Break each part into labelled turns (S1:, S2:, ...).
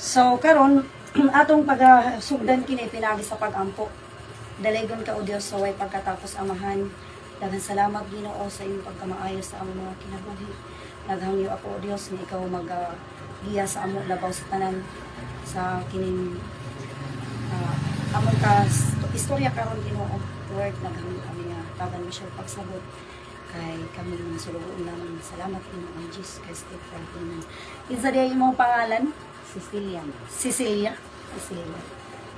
S1: So karon atong pagasugdan kini pinagi sa pagampo. Dalaygon ka o Dios sa way pagkatapos amahan. Daghang salamat Ginoo sa imong pagkamaayo sa among mga kinabuhi. Naghangyo ako o Dios nga ikaw giya sa amo labaw sa tanan sa kining among istorya karon Ginoo. Lord, naghangyo kami nga tagan mo siya pagsabot kay kami ng sulugon namin. Salamat Ginoo ang Jesus Christ. Amen. Isa diay imong pangalan?
S2: Cecilia.
S1: Cecilia. Cecilia.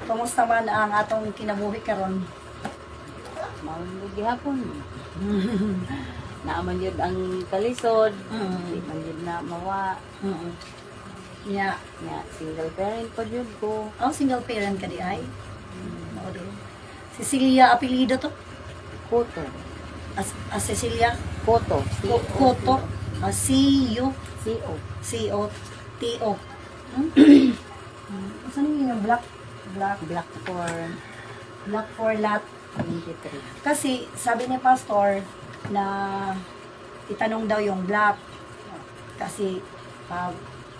S1: Kumusta man ang atong kinabuhi karon?
S2: Maunod gihapon. Naaman yun ang kalisod. Di man yun na mawa.
S1: Yeah.
S2: Nga, single parent pa yun ko.
S1: Oh, single parent ka di ay? Oo din. Cecilia, apelido to?
S2: Koto.
S1: Cecilia?
S2: Koto.
S1: Koto? C-U?
S2: C-O.
S1: C-O-T-O. Saan yung black?
S2: Black for
S1: Black for lot.
S2: 23.
S1: Kasi sabi ni pastor na itanong daw yung black. Kasi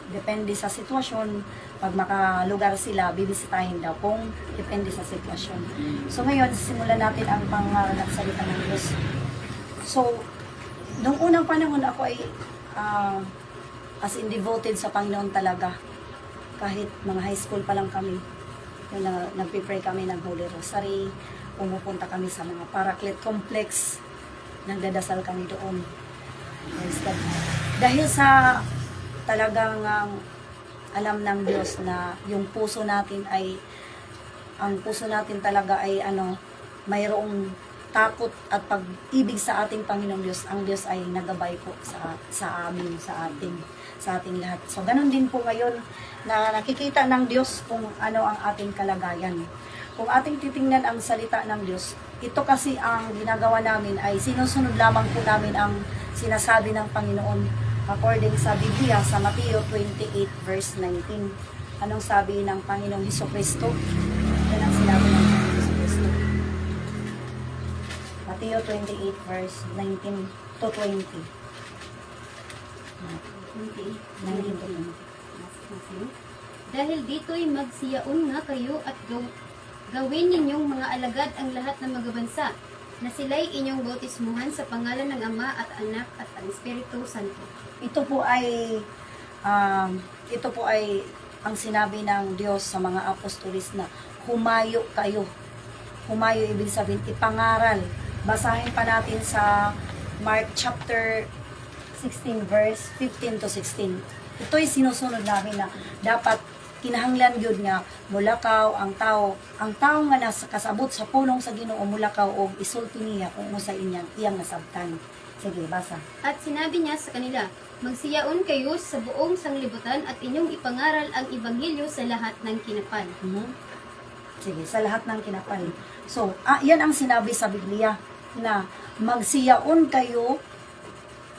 S1: depende sa sitwasyon, pag makalugar sila, bibisitahin daw kung depende sa sitwasyon. So ngayon, simulan natin ang pangaral ng salita ng Diyos. So, nung unang panahon ako ay as in devoted sa Panginoon talaga. Kahit mga high school pa lang kami, nagpipray kami ng Holy Rosary, pumupunta kami sa mga Paraclete Complex, nagdadasal kami doon. Praise God. Dahil sa talagang alam ng Diyos na yung puso natin ay, ang puso natin talaga ay mayroong takot at pag-ibig sa ating Panginoong Diyos. Ang Diyos ay nagabay po sa amin, sa ating lahat. So, ganun din po ngayon na nakikita ng Diyos kung ano ang ating kalagayan. Kung ating titingnan ang salita ng Diyos, ito kasi ang ginagawa namin ay sinusunod lamang po namin ang sinasabi ng Panginoon according sa Biblia sa Mateo 28 verse 19. Anong sabi ng Panginoong Hesukristo? Yan ang sinabi ng Panginoong Hesukristo. Mateo 28 verse 19 to 20. 19 to 20.
S3: Dahil dito'y magsiyaon nga kayo at gawin ninyong mga alagad ang lahat ng mga bansa, na sila'y inyong bautismuhan sa pangalan ng Ama at Anak at ang Espiritu Santo.
S1: Ito po ay ang sinabi ng Diyos sa mga apostolis na humayo kayo. Humayo ibig sabihin ipangaral. Basahin pa natin sa Mark chapter 16 verse 15 to 16. Ito'y sinusunod namin na dapat kinahanglan gyud nga mulakaw ang tao nga nasa kasabot sa pulong sa Ginoo mulakaw og isulti niya kung usa iyang nasabtan. Sige, basa.
S3: At sinabi niya sa kanila, magsiyaon kayo sa buong sanglibutan at inyong ipangaral ang Ebanghelyo sa lahat ng kinapal.
S1: Sige, sa lahat ng kinapal. So, yan ang sinabi sa Biblia na magsiyaon kayo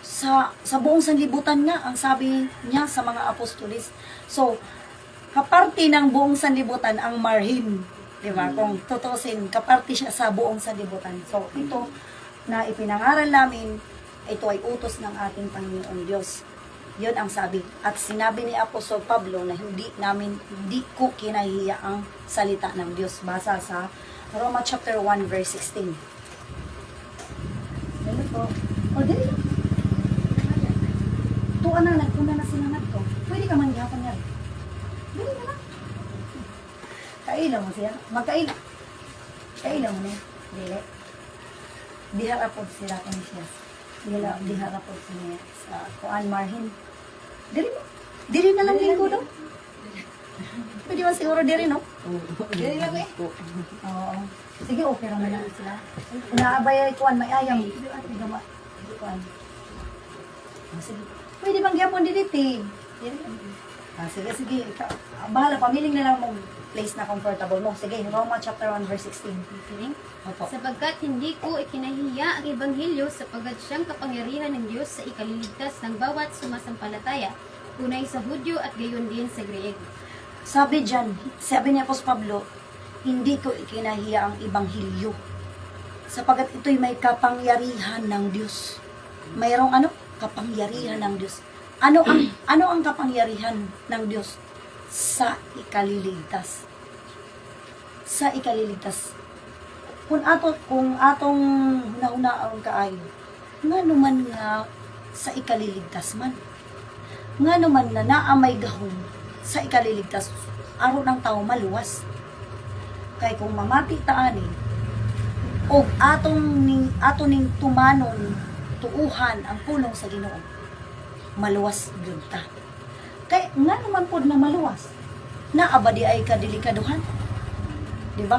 S1: sa buong sanlibutan nga, ang sabi niya sa mga apostolis. So, kaparte ng buong sanlibutan ang marhim. Diba? Kung tutusin, kaparte siya sa buong sanlibutan. So, ito na ipinangaral namin, ito ay utos ng ating Panginoon Diyos. Yun ang sabi. At sinabi ni Apostol Pablo na hindi ko kinahiya ang salita ng Diyos. Basa sa Roma chapter 1 verse 16. Ano po? O, dili lang. Tuwa na, nagpuna na sinangat ko. Pwede ka man gihapon nga. Dili na lang. Kailaw mo siya. Magkailaw. Kailaw mo niya. Dili. Diharapod sila kung siya. Diharapod niya sa kuan marhin. Dili mo. Dili na lang linggo daw. Pwede ba siguro dili, no? Dili lang eh. Oo. Sige, okay naman lang sila. Naabay ay kuan, may ayam. Kuan. Sige. Pwede bang gyapon dili, sige. Bahala, pamiling na lang mong place na comfortable mo. Sige, Roma chapter 1 verse 16. Opo.
S3: Sapagkat hindi ko ikinahiya ang Ebanghelyo sapagkat siyang kapangyarihan ng Diyos sa ikaliligtas ng bawat sumasampalataya, unay sa Hudyo at gayon din sa Griego.
S1: Sabi ni Apostol Pablo, hindi ko ikinahiya ang Ebanghelyo sapagkat ito'y may kapangyarihan ng Diyos. Mayroong kapangyarihan ng Diyos. Ano ang kapangyarihan ng Diyos? sa ikaliligtas. Sa ikaliligtas. Kung atong nahunaon kaayo, nga naman nga sa ikaliligtas man. Nga naman na naamay gahom sa ikaliligtas, aron ng tao maluwas. Kay kung mamati taani, o aton ning tumanon, tuuhan ang pulong sa Ginoo, maluwas gyud ta. Kay nga naman pod na maluwas, naabadi ay kadelikaduhan. Di ba?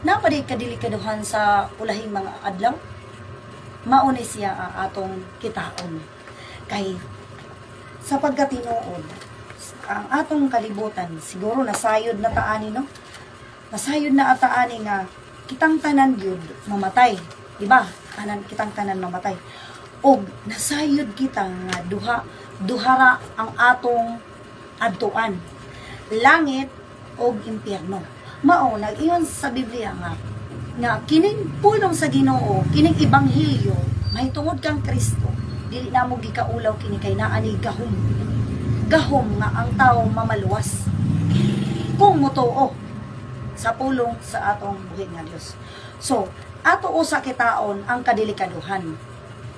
S1: Naabadi kadelikaduhan sa ulahing mga adlaw. Mauni siya atong kitaon. Kay sa pagkatinuod, ang atong kalibutan, siguro nasayod na taani, no? Nasayod na ataani nga kitang tanan gyud mamatay, di ba? Kitang tanan mamatay. Og nasayod kita nga duhara ang atong adtuan, langit og impyerno. Mao nag-ingon sa Biblia nga kining pulong sa Ginoo, kining ebanghelyo, mahitungod kang Kristo, dili na mo gikaulaw kini kay naa ni gahom. Gahom nga ang tawo mamaluwas kung motoo sa pulong sa atong buhi nga Dios. So, ato usa kitaon ang kadelikaduhan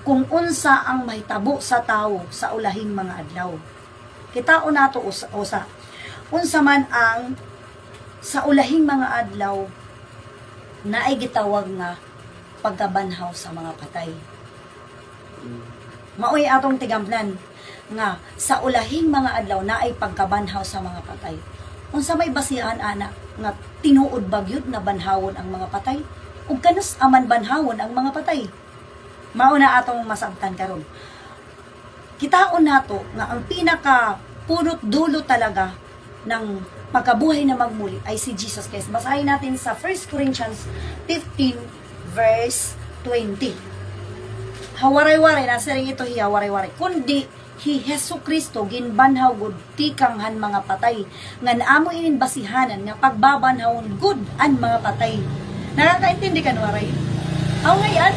S1: kung unsa ang mahitabo sa tawo sa ulahing mga adlaw. Kitaon nato usa. Unsa man ang sa ulahing mga adlaw na ay gitawag nga pagkabanhaw sa mga patay. Maoy atong tigamnan nga sa ulahing mga adlaw na ay pagkabanhaw sa mga patay. Unsa may basihan ana nga tinuod ba gyud na banhawon ang mga patay? Ug kanus aman banhawon ang mga patay? Mao na atong masabtan karon. Kitaon nato nga ang pinaka punot dulo talaga ng pagkabuhay na magmuli ay si Jesus Christ. Basahin natin sa 1 Corinthians 15 verse 20. Hawaray-waray, nasa rin ito hawaray-waray. Kundi hi Hesu Kristo ginbanhaw gud tikanghan mga patay. Nga naamo inin basihanan nga pagbabanhawon gud an mga patay. Nakakaintindi ka waray? Aw ngayon,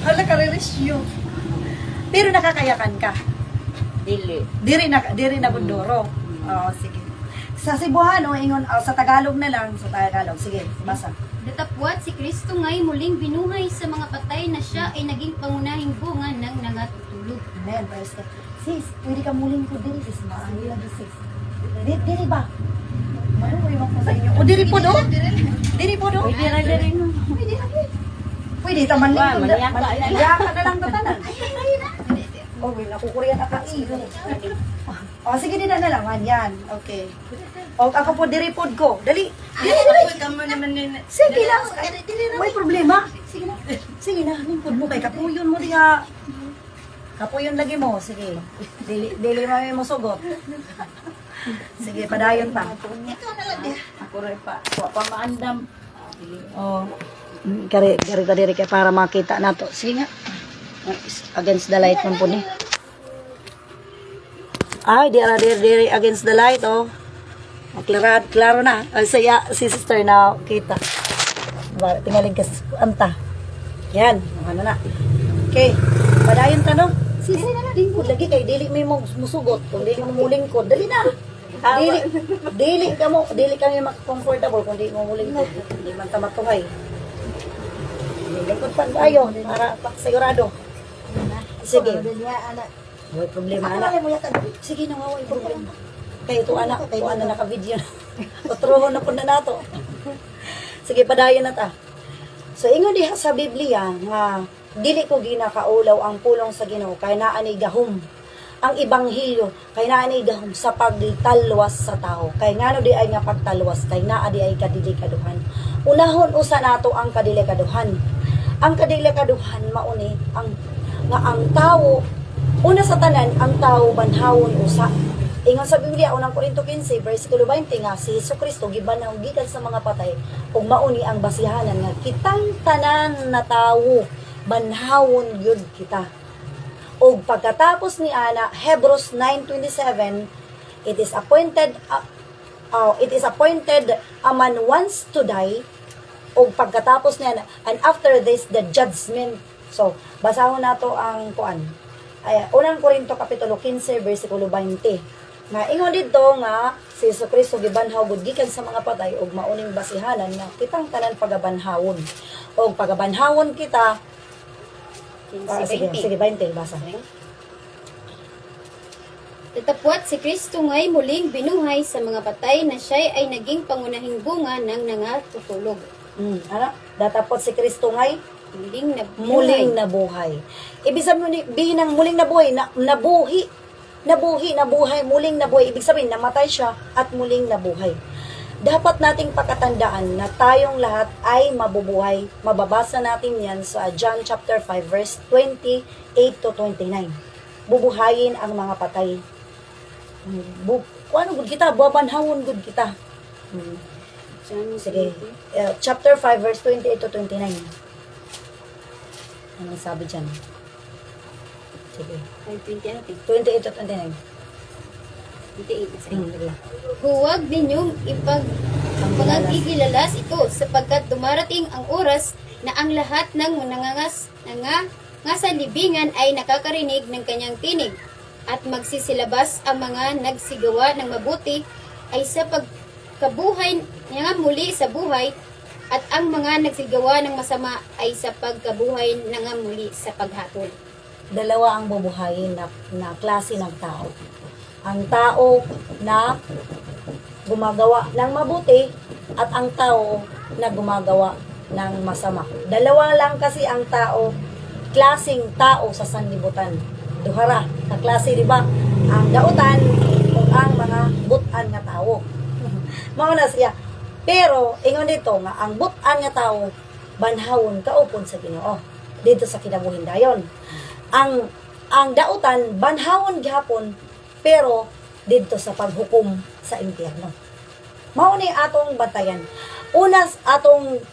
S1: hala ka relisyo. Pero nakakayakan ka. Diri na gundoro. Oh, sige. Sa Cebuano, ingon, sa Tagalog na lang, sa Tagalog. Sige, basa.
S3: Datapwat si Kristo nga'y muling binuhay sa mga patay na siya ay naging pangunahing bunga ng nangatutulog.
S1: Amen, praise God. Sis, pwede ka muling ko diri, sis. Maayo lang, sis. Diri ba? Maluoy mo ko sa inyo. O, diri po do? Diri po do?
S2: Pwede na diri no.
S1: Pwede na. Pwede, tamanling ko. Maliyaka na lang tatanan. Oh, wala, kukuriyan ka iyo. O, sige din na lang. Yan, okay. O, ako po, diri pod ko. Dali. Diri. Sige lang. May problema. Sige na. Sige na. Pod mo kay kapuyon mo diha. Kapuyon lagi mo. Sige. Dili mo sugot. Sige, padayon pa.
S2: Ako rin pa. Wa pa maandam.
S1: Oh. Kari kay para makita nato. Sige nga. Against the light man po ni. Ay, diri against the light, oh. Klaro na. Saya si sister na kita. Tingaling ka anta. Yan, ano na. Okay, padayon ta, no? Sisi na lingkod lagi kay dili may mo musugot. Kung dili mo mulingkod, dali na. Dili kami comfortable kung dili mo mulingkod. Hindi man ta matungay. Lingkod pa tayo para sigurado. Sige. May problema anak. Sige na waway problema. Kay ito anak naka-video na. Otrohon na po na nato. Sige, padayon na ta. So, ingon diha sa Biblia nga dili ko ginakaulaw ang pulong sa Ginoo kay naa ni gahom. Ang ebanghelyo kay naa ni gahom sa pagtalwas sa tao. Kay ngano di ay nga pagtalwas kay naa di ay kadelikaduhan. Unahon usa nato ang kadelikaduhan. Ang kadelikaduhan mauni ang tao una sa tanan ang tao banhawon usa. Ingon sa Biblia, unang Korinto 15, versikulo 20 nga, si Jesucristo gibanhaw gikan sa mga patay, ug mauni ang basihanan nga, kitang tanan na tawo, banhawon yun kita. Ug pagkatapos ni Ana, Hebrews 9:27, it is appointed a man once to die, ug pagkatapos niya, and after this, the judgment. So, basahon nato ang kuan. Unang Korinto kapitulo 15, versikulo 20. Nga ingon dito nga si Hesus Kristo gibanhaw gud gikan sa mga patay ug mauning basihanan nga kitang tanan pagabanhawon. Og pagabanhawon kita, sige, 20 basa.
S3: Tatapwat si Kristo ngay muling binuhay sa mga patay na siya ay naging pangunahing bunga ng nangatutulog.
S1: Ano? Datapot si Kristo ngay
S3: Muling
S1: muling nabuhay. Ibig sabihin ng muling nabuhay, nabuhay, muling nabuhay. Ibig sabihin, namatay siya at muling nabuhay. Dapat nating pakatandaan na tayong lahat ay mabubuhay. Mababasa natin yan sa John chapter 5 verse 28 to 29. Bubuhayin ang mga patay. Ano gud kita? Babanhawon gud kita. Sige. Chapter 5 verse 28 to 29. Ano sabi dyan? Sige. 28 to 29. Sige.
S3: Huwag ninyong ipag-igilalas ito sapagkat dumarating ang oras na ang lahat ng nangangasalibingan ay nakakarinig ng kanyang tinig at magsisilabas ang mga nagsigawa ng mabuti ay sa pagkabuhay niya muli sa buhay at ang mga nagsigawa ng masama ay sa pagkabuhay na muli sa paghatol.
S1: Dalawa ang bubuhayin na klase ng tao. Ang tao na gumagawa ng mabuti at ang tao na gumagawa ng masama. Dalawa lang kasi ang tao, klaseng tao sa sanlibutan. Duhara, na klase, di ba? Ang dautan o ang mga butan nga tao. Mauna siya. Pero, ingon dito nga, ang butan nga tao, banhawon kaupon sa Ginoo. Dito sa kinabuhin dayon. Ang dautan, banhawon gihapon, pero dito sa paghukom sa impyerno. Mao ni atong bantayan. Unas atong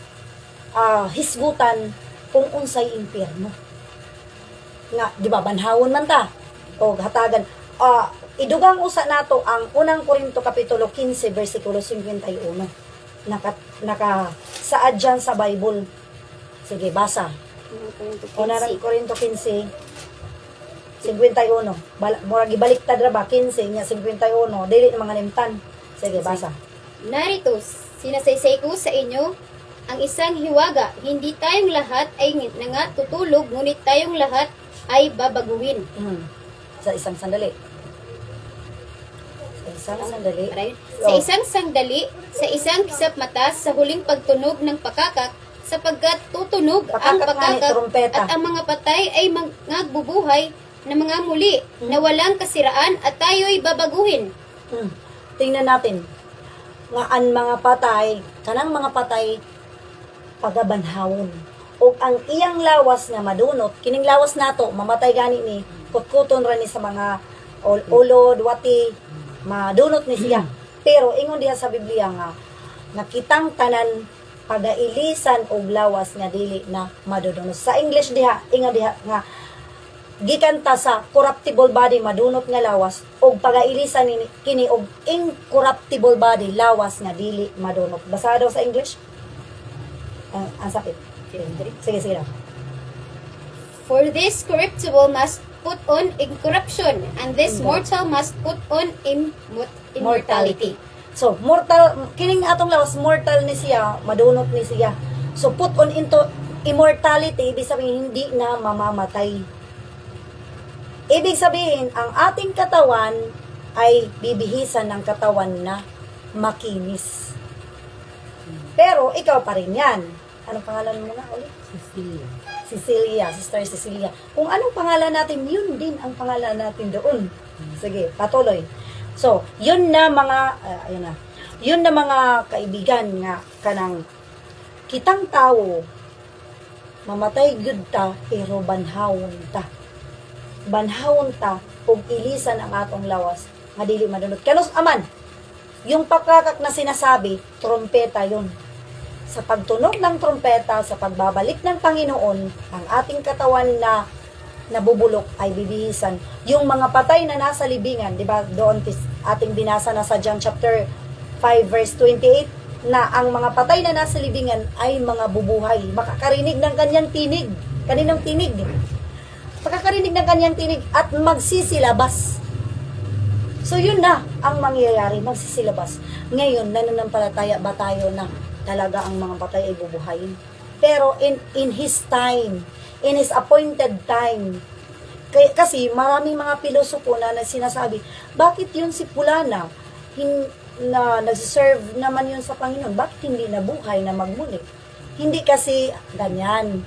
S1: hisgutan kung unsay impyerno. Nga, di ba, banhawon man ta. O hatagan. Idugang usa nato ang unang Korinto kapitulo 15 versikulo 51. Naka saad dyan sa Bible. Sige, basa. Unang Korinto 15 51. Murag ibaliktad ra ba 15 nya 51. Dili mga limtan. Sige, basa.
S3: Narito, sinasaysay ko sa inyo ang isang hiwaga. Hindi tayong lahat ay nangatutulog, ngunit tayong lahat ay babaguhin.
S1: Sa isang sandali. Sa
S3: isang sandali, sa isang kisap mata, sa huling pagtunog ng pakakak, sapagkat tutunog ang pakakak at ang mga patay ay magbubuhay na mga muli na walang kasiraan at tayo'y babaguhin.
S1: Tingnan natin. Nga ang mga patay, kanang mga patay, pagabanhawon. O ang iyang lawas nga madunot, kining lawas nato, mamatay gani ni, kutkuton ra ni sa mga ulod, wati, madunot ni siya. Pero ingon diha sa Biblia nga nakitang tanan pagailisan og lawas nga dili na madudunot. Sa English diha, ingon diha nga gikan ta sa corruptible body madunot nga lawas og pagailisan kini og incorruptible body lawas nga dili madunot. Basa daw sa English. Ang sakit. Sige.
S3: For this corruptible must put on incorruption, and this mortal must put on immortality.
S1: So, mortal, kining atong lawas, mortal ni siya, madunot ni siya. So, put on into immortality, ibig sabihin, hindi na mamamatay. Ibig sabihin, ang ating katawan ay bibihisan ng katawan na makinis. Pero, ikaw pa rin yan. Anong pangalan mo na ulit? Cecilia, Sister Cecilia. Kung anong pangalan natin, yun din ang pangalan natin doon. Sige, patuloy. So, yun na mga kaibigan nga kanang kitang tao mamatay gud ta pero banhawon ta. Banhawon ta ug ilisan ang atong lawas nga dili madunot. Kanos aman, yung pakakak na sinasabi, trompeta yun. Sa pagtunog ng trompeta, sa pagbabalik ng Panginoon, ang ating katawan na nabubulok ay bibihisan. Yung mga patay na nasa libingan, di ba, doon ating binasa na sa John chapter 5 verse 28, na ang mga patay na nasa libingan ay mga bubuhay. Makakarinig ng kanyang tinig. Kaninong tinig? Makakarinig ng kanyang tinig at magsisilabas. So yun na ang mangyayari, magsisilabas. Ngayon, nananampalataya ba tayo na talaga ang mga patay ay bubuhayin? Pero in His time, in His appointed time, kasi maraming mga pilosopo na sinasabi, bakit yun si Pulana, na nagsiserve naman yun sa Panginoon, bakit hindi nabuhay na magmuli? Hindi kasi ganyan.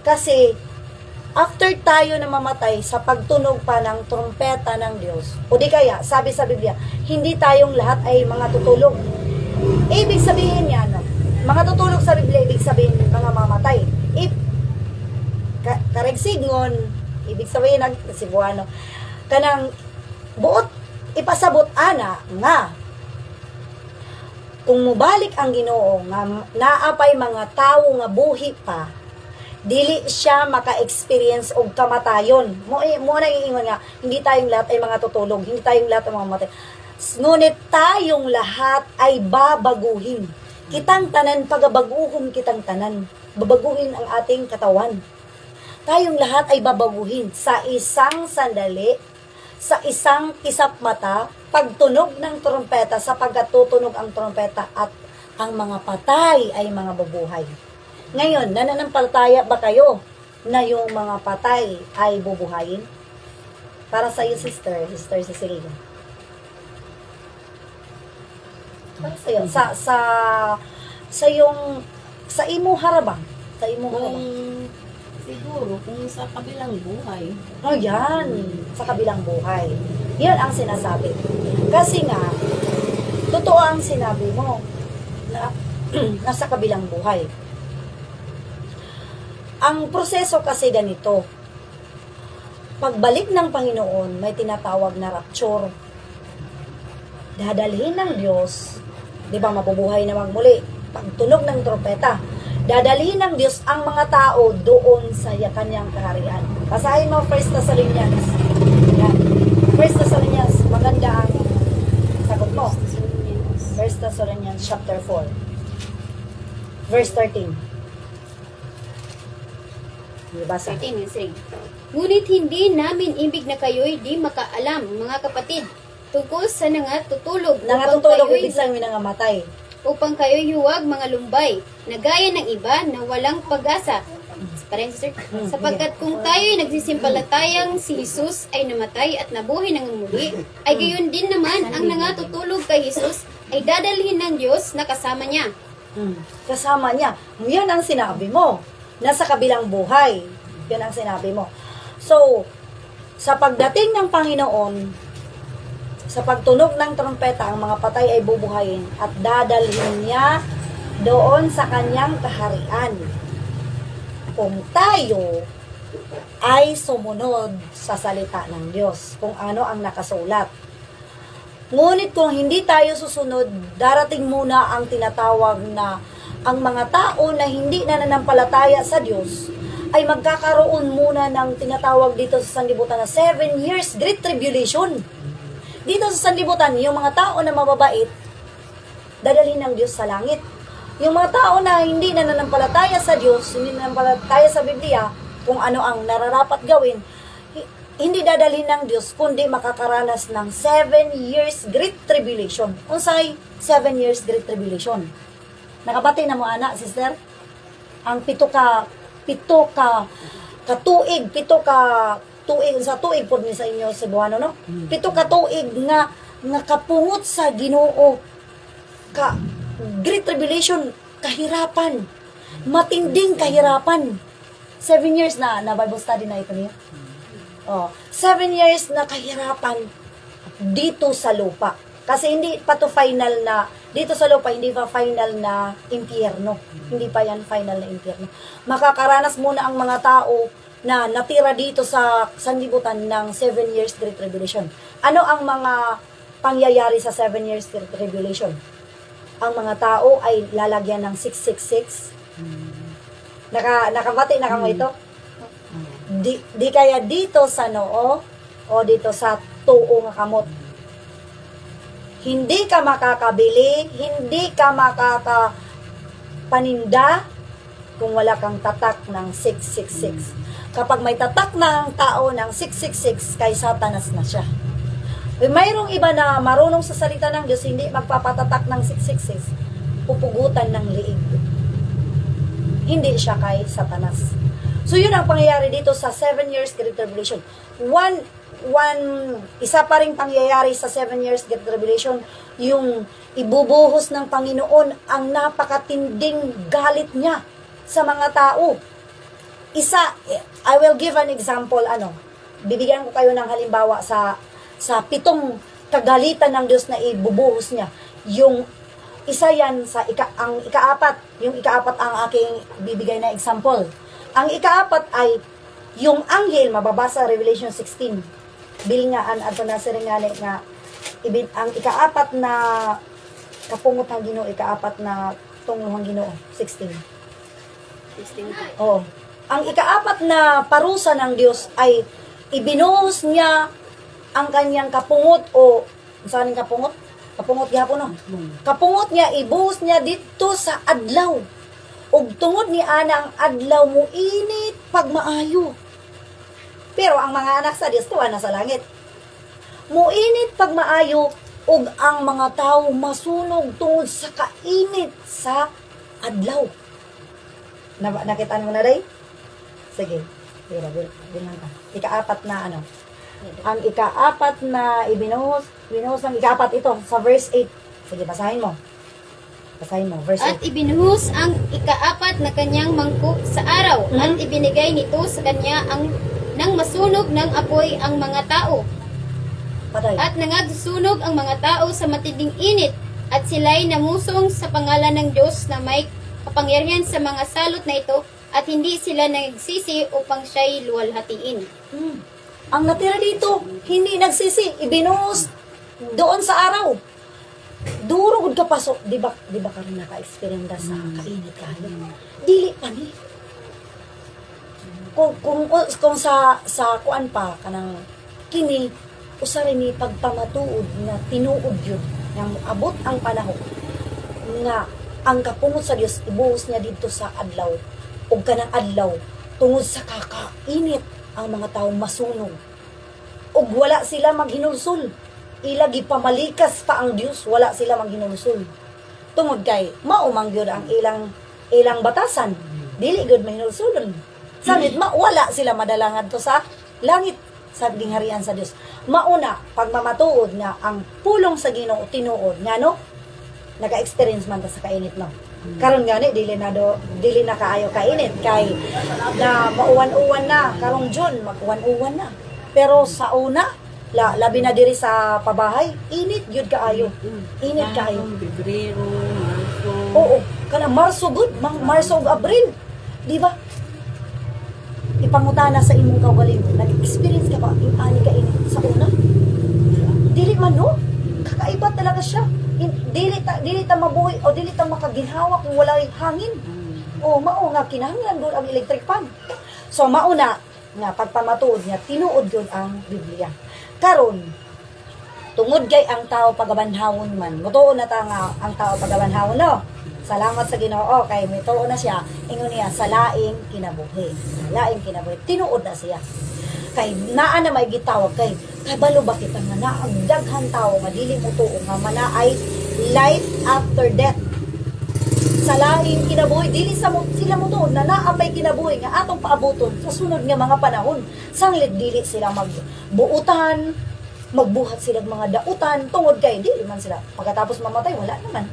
S1: Kasi, after tayo na mamatay sa pagtunog pa ng trompeta ng Diyos, o di kaya, sabi sa Biblia, hindi tayong lahat ay mga tutulog. Ibig sabihin yan, mga tutulog sa Biblia, ibig sabihin mga mamatay. Karegsigon, ibig sabihin ng Cebuano, kanang buot, ipasabot ana nga, kung mubalik ang Ginoo nga naapay mga tawo nga buhi pa, dili siya maka-experience og kamatayon. Mo na iingon nga, hindi tayong lahat ay mga tutulog, hindi tayong lahat ay mga matay. Ngunit tayong lahat ay babaguhin. Kitang tanan, pagabaguhon kitang tanan. Babaguhin ang ating katawan. Tayong lahat ay babaguhin sa isang sandali, sa isang kisap mata, pagtunog ng trompeta, sa pagkatutunog ang trompeta, at ang mga patay ay mga bubuhay. Ngayon, nananampalataya ba kayo na yung mga patay ay bubuhayin? Para sa iyo, Sister Cecilia. Para sa iyo, sa imo harabang,
S2: Siguro, kung sa kabilang buhay.
S1: Oh, yan. Sa kabilang buhay. Yan ang sinasabi. Kasi nga, totoo ang sinabi mo na nasa kabilang buhay. Ang proseso kasi ganito. Pagbalik ng Panginoon, may tinatawag na rapture. Dadalhin ng Diyos, di ba, mabubuhay na magmuli. Pagtunog ng trompeta, dadalhin ng Diyos ang mga tao doon sa kanyang kaharian. Basahin mo 1 Thessalonians. Yan. 1 Thessalonians, maganda ang sagot mo. 1 Thessalonians chapter 4. Verse 13. Basa.
S3: 13, sige. Ngunit hindi namin ibig na kayo'y di makaalam, mga kapatid, tungkol sa nangatutulog,
S1: Nangatutulog, ibig sabihin na ngamatay.
S3: upang kayo'y huwag mga lumbay, na gaya ng iba na walang pag-asa. Parang sister, sapagkat kung tayo'y nagsisimpalatayang si Jesus ay namatay at nabuhay ng muli, ay gayon din naman ang nangatutulog kay Jesus ay dadalhin ng Diyos na kasama niya.
S1: Kasama niya. Yan ang sinabi mo. Nasa kabilang buhay. Yan ang sinabi mo. So, sa pagdating ng Panginoon, sa pagtunog ng trompeta, ang mga patay ay bubuhayin at dadalhin niya doon sa kanyang kaharian. Kung tayo ay sumunod sa salita ng Diyos, kung ano ang nakasulat. Ngunit kung hindi tayo susunod, darating muna ang tinatawag na ang mga tao na hindi nananampalataya sa Diyos ay magkakaroon muna ng tinatawag dito sa sanlibutan na 7 years Great Tribulation. Dito sa sanlibutan, yung mga tao na mababait, dadalhin ng Diyos sa langit. Yung mga tao na hindi nananampalataya sa Diyos, hindi nananampalataya sa Biblia, kung ano ang nararapat gawin, hindi dadalhin ng Diyos, kundi makakaranas ng 7 years Great Tribulation. Unsay 7 years Great Tribulation? Nakabati na mo, anak, sister? Ang pito ka tuig, sa tuig po ni sa inyo, Cebuano, no? Pito ka tuig nga kapungot sa Ginoo, Great Tribulation, kahirapan, matinding kahirapan. 7 years na Bible study na ito niyo. 7 years na kahirapan dito sa lupa. Kasi hindi pa to final na, dito sa lupa, hindi pa final na impyerno. Hindi pa yan final na impyerno. Makakaranas muna ang mga tao na natira dito sa sanlibutan ng 7 years Great Tribulation. Ano ang mga pangyayari sa 7 years Great Tribulation? Ang mga tao ay lalagyan ng 666. Nakabati na kamo ito? Di kaya dito sa noo o dito sa tuo nga kamot. Hindi ka makakabili, hindi ka makakapaninda kung wala kang tatak ng 666. Kapag may tatak na ang tao ng 666, kay Satanas na siya. Mayroong iba na marunong sa salita ng Diyos, hindi magpapatatak ng 666, pupugutan ng liig. Hindi siya kay Satanas. So yun ang pangyayari dito sa 7 years Great Tribulation. Isa pa ring pangyayari sa 7 years Great Tribulation, yung ibubuhos ng Panginoon ang napakatinding galit niya sa mga tao. I will give an example, bibigyan ko kayo ng halimbawa sa 7 kagalitan ng Diyos na ibubuhos niya. Yung isa yan ang ikaapat, yung ikaapat ang aking bibigay na example. Ang ikaapat ay yung anghel, mababasa Revelation 16. Bilingaan ato na siringani nga ang ikaapat na kapungot ng Ginoo, ikaapat na tungo ng Ginoo, 16.
S2: 16.
S1: Oh. Ang ikaapat na parusa ng Diyos ay ibinuhos niya ang kanyang kapungot o saan yung kapungot? Kapungot gihapon no. Kapungot niya ibuhos niya dito sa adlaw. Ug tungod ni ana ang adlaw mo init pag maayo. Pero ang mga anak sa Diyos tuwa na sa langit. Muinit pag maayo ug ang mga tao masunog tungod sa kainit sa adlaw. Nakita mo na day? Sige. Bilang ka. Ikaapat na Ang ikaapat na ibinuhos ang ikaapat ito sa verse 8. Sige, basahin mo. Verse 8.
S3: At ibinuhos ang ikaapat na kanyang mangkok sa araw at ibinigay nito sa kanya nang masunog ng apoy ang mga tao.
S1: Patay.
S3: At nangagsunog ang mga tao sa matinding init at sila'y namusong sa pangalan ng Diyos na may kapangyarihan sa mga salot na ito at hindi sila nagsisi upang siya'y luwalhatiin.
S1: Ang natira dito, hindi nagsisi, ibinuhos doon sa araw. Durog ka pasok, di ba ka rin naka-experience sa kainit kayo? Dili pa ni. Kung sa kuan pa kanang kini usa rin ni pagpamatuod na tinuod yun yang abot ang panahon nga ang kapungot sa Dios ibuhos niya dito sa adlaw ug kanang adlaw tungod sa kakainit ang mga tawo masunog ug wala sila maghinulsol ila gipamalikas pa ang Dios wala sila maghinulsol tungod kay mao man gyud ang ilang batasan dili gyud mahinulsolon sanid wala sila madalangan to sa langit sa gingharian sa Dios mauna pagmamatuod nga ang pulong sa Ginoo tinuod nga naka-experience man ta sa kainit karon gani dili na kaayo kainit kay na mauwan-uwan na karong June mag-uwan-uwan na pero sa una labi na diri sa pabahay init gyud kaayo
S2: Pebrero, Marso.
S1: oo kana Marso good Marso ug Abril di ba ipangutana sa imong kaugalingon nag-experience ka ba ani ka init sa una dili man no kakaiba talaga siya dili ta mabuhi o dili ta makaginhawa kung walay hangin o mao nga kinahanglan gud ang electric fan so mauna nga pagpamatuod niya tinuod gyud ang Biblia karon tungod kay ang tao pagabanhawon man mutuo na ta nga ang tao pagabanhawon no salamat sa Ginoo kay mituo na siya ingon niya sa laing kinabuhi tinuod na siya kay naa na may gitawag kay balo ba kita nga naang daghang tao nga dili mo tuo nga manaay life after death sa laing kinabuhi dili sila mo tuo na naapay kinabuhi nga atong paabuton sa sunod nga mga panahon sanglit dili sila magbuutan magbuhat sila mga dautan tungod kay dili man sila pagkatapos mamatay wala naman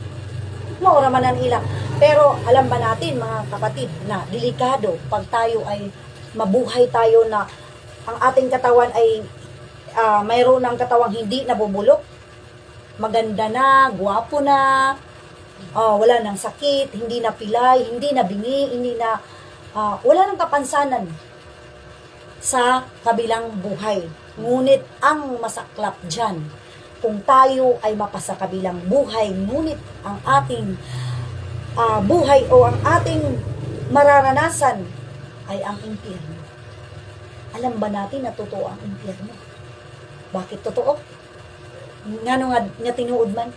S1: maura man ang ila pero alam ba natin mga kapatid na delikado pag tayo ay mabuhay tayo na ang ating katawan ay mayroon ng katawang hindi nabubulok maganda na, guwapo na wala nang sakit, hindi na pilay hindi na bingi, hindi na wala nang kapansanan sa kabilang buhay ngunit ang masaklap dyan kung tayo ay mapasakabilang buhay ngunit ang ating buhay o ang ating mararanasan ay ang impyerno. Alam ba natin na totoo ang impyerno? Bakit totoo? Ngano nga tinuod man?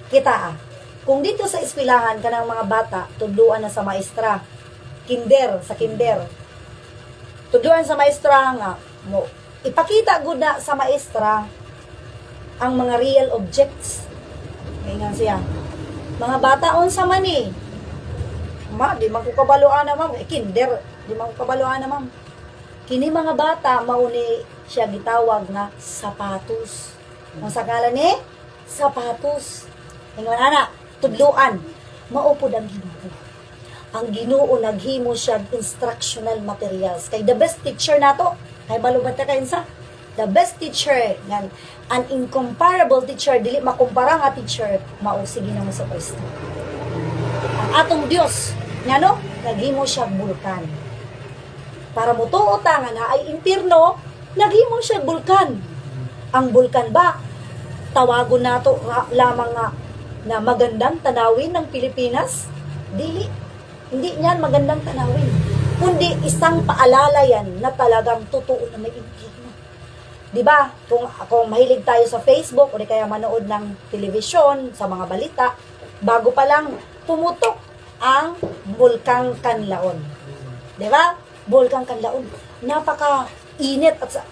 S1: Kita kung dito sa eskwelahan ka ng mga bata, tudluan na sa maestra, sa kinder, tudluan sa maestra nga, ipakita gud na sa maestra ang mga real objects. Ngayon siya. Mga bata unsa man eh. Ma, di man ko kabaluan na ma'am. Kinder, di man ko kabaluan na ma'am. Kini mga bata, mauni siya gitawag nga sapatos. Ang sakalan ni sapatos. Ingon ana, tudluan. Maupod ang Ginoo. Ang Ginoo naghimo siya instructional materials. Kay the best teacher nato, kay balubad ta kayon sa the best teacher ngan an incomparable teacher dili makumpara nga teacher mao si Ginoo sa Kristo. Ang atong Dios ngano naghimo siya bulkan. Para mutuo ta nga na ay impierno, naghimo siya bulkan. Ang bulkan ba tawagon nato lamang nga na magandang tanawin ng Pilipinas? Dili. Hindi niyan magandang tanawin. Kundi isang paalala yan na talagang totoo na may impierno. Diba? Kung mahilig tayo sa Facebook o di kaya manood ng television, sa mga balita, bago pa lang pumutok ang Bulkang Kanlaon. Diba? Bulkang Kanlaon. Napaka-init at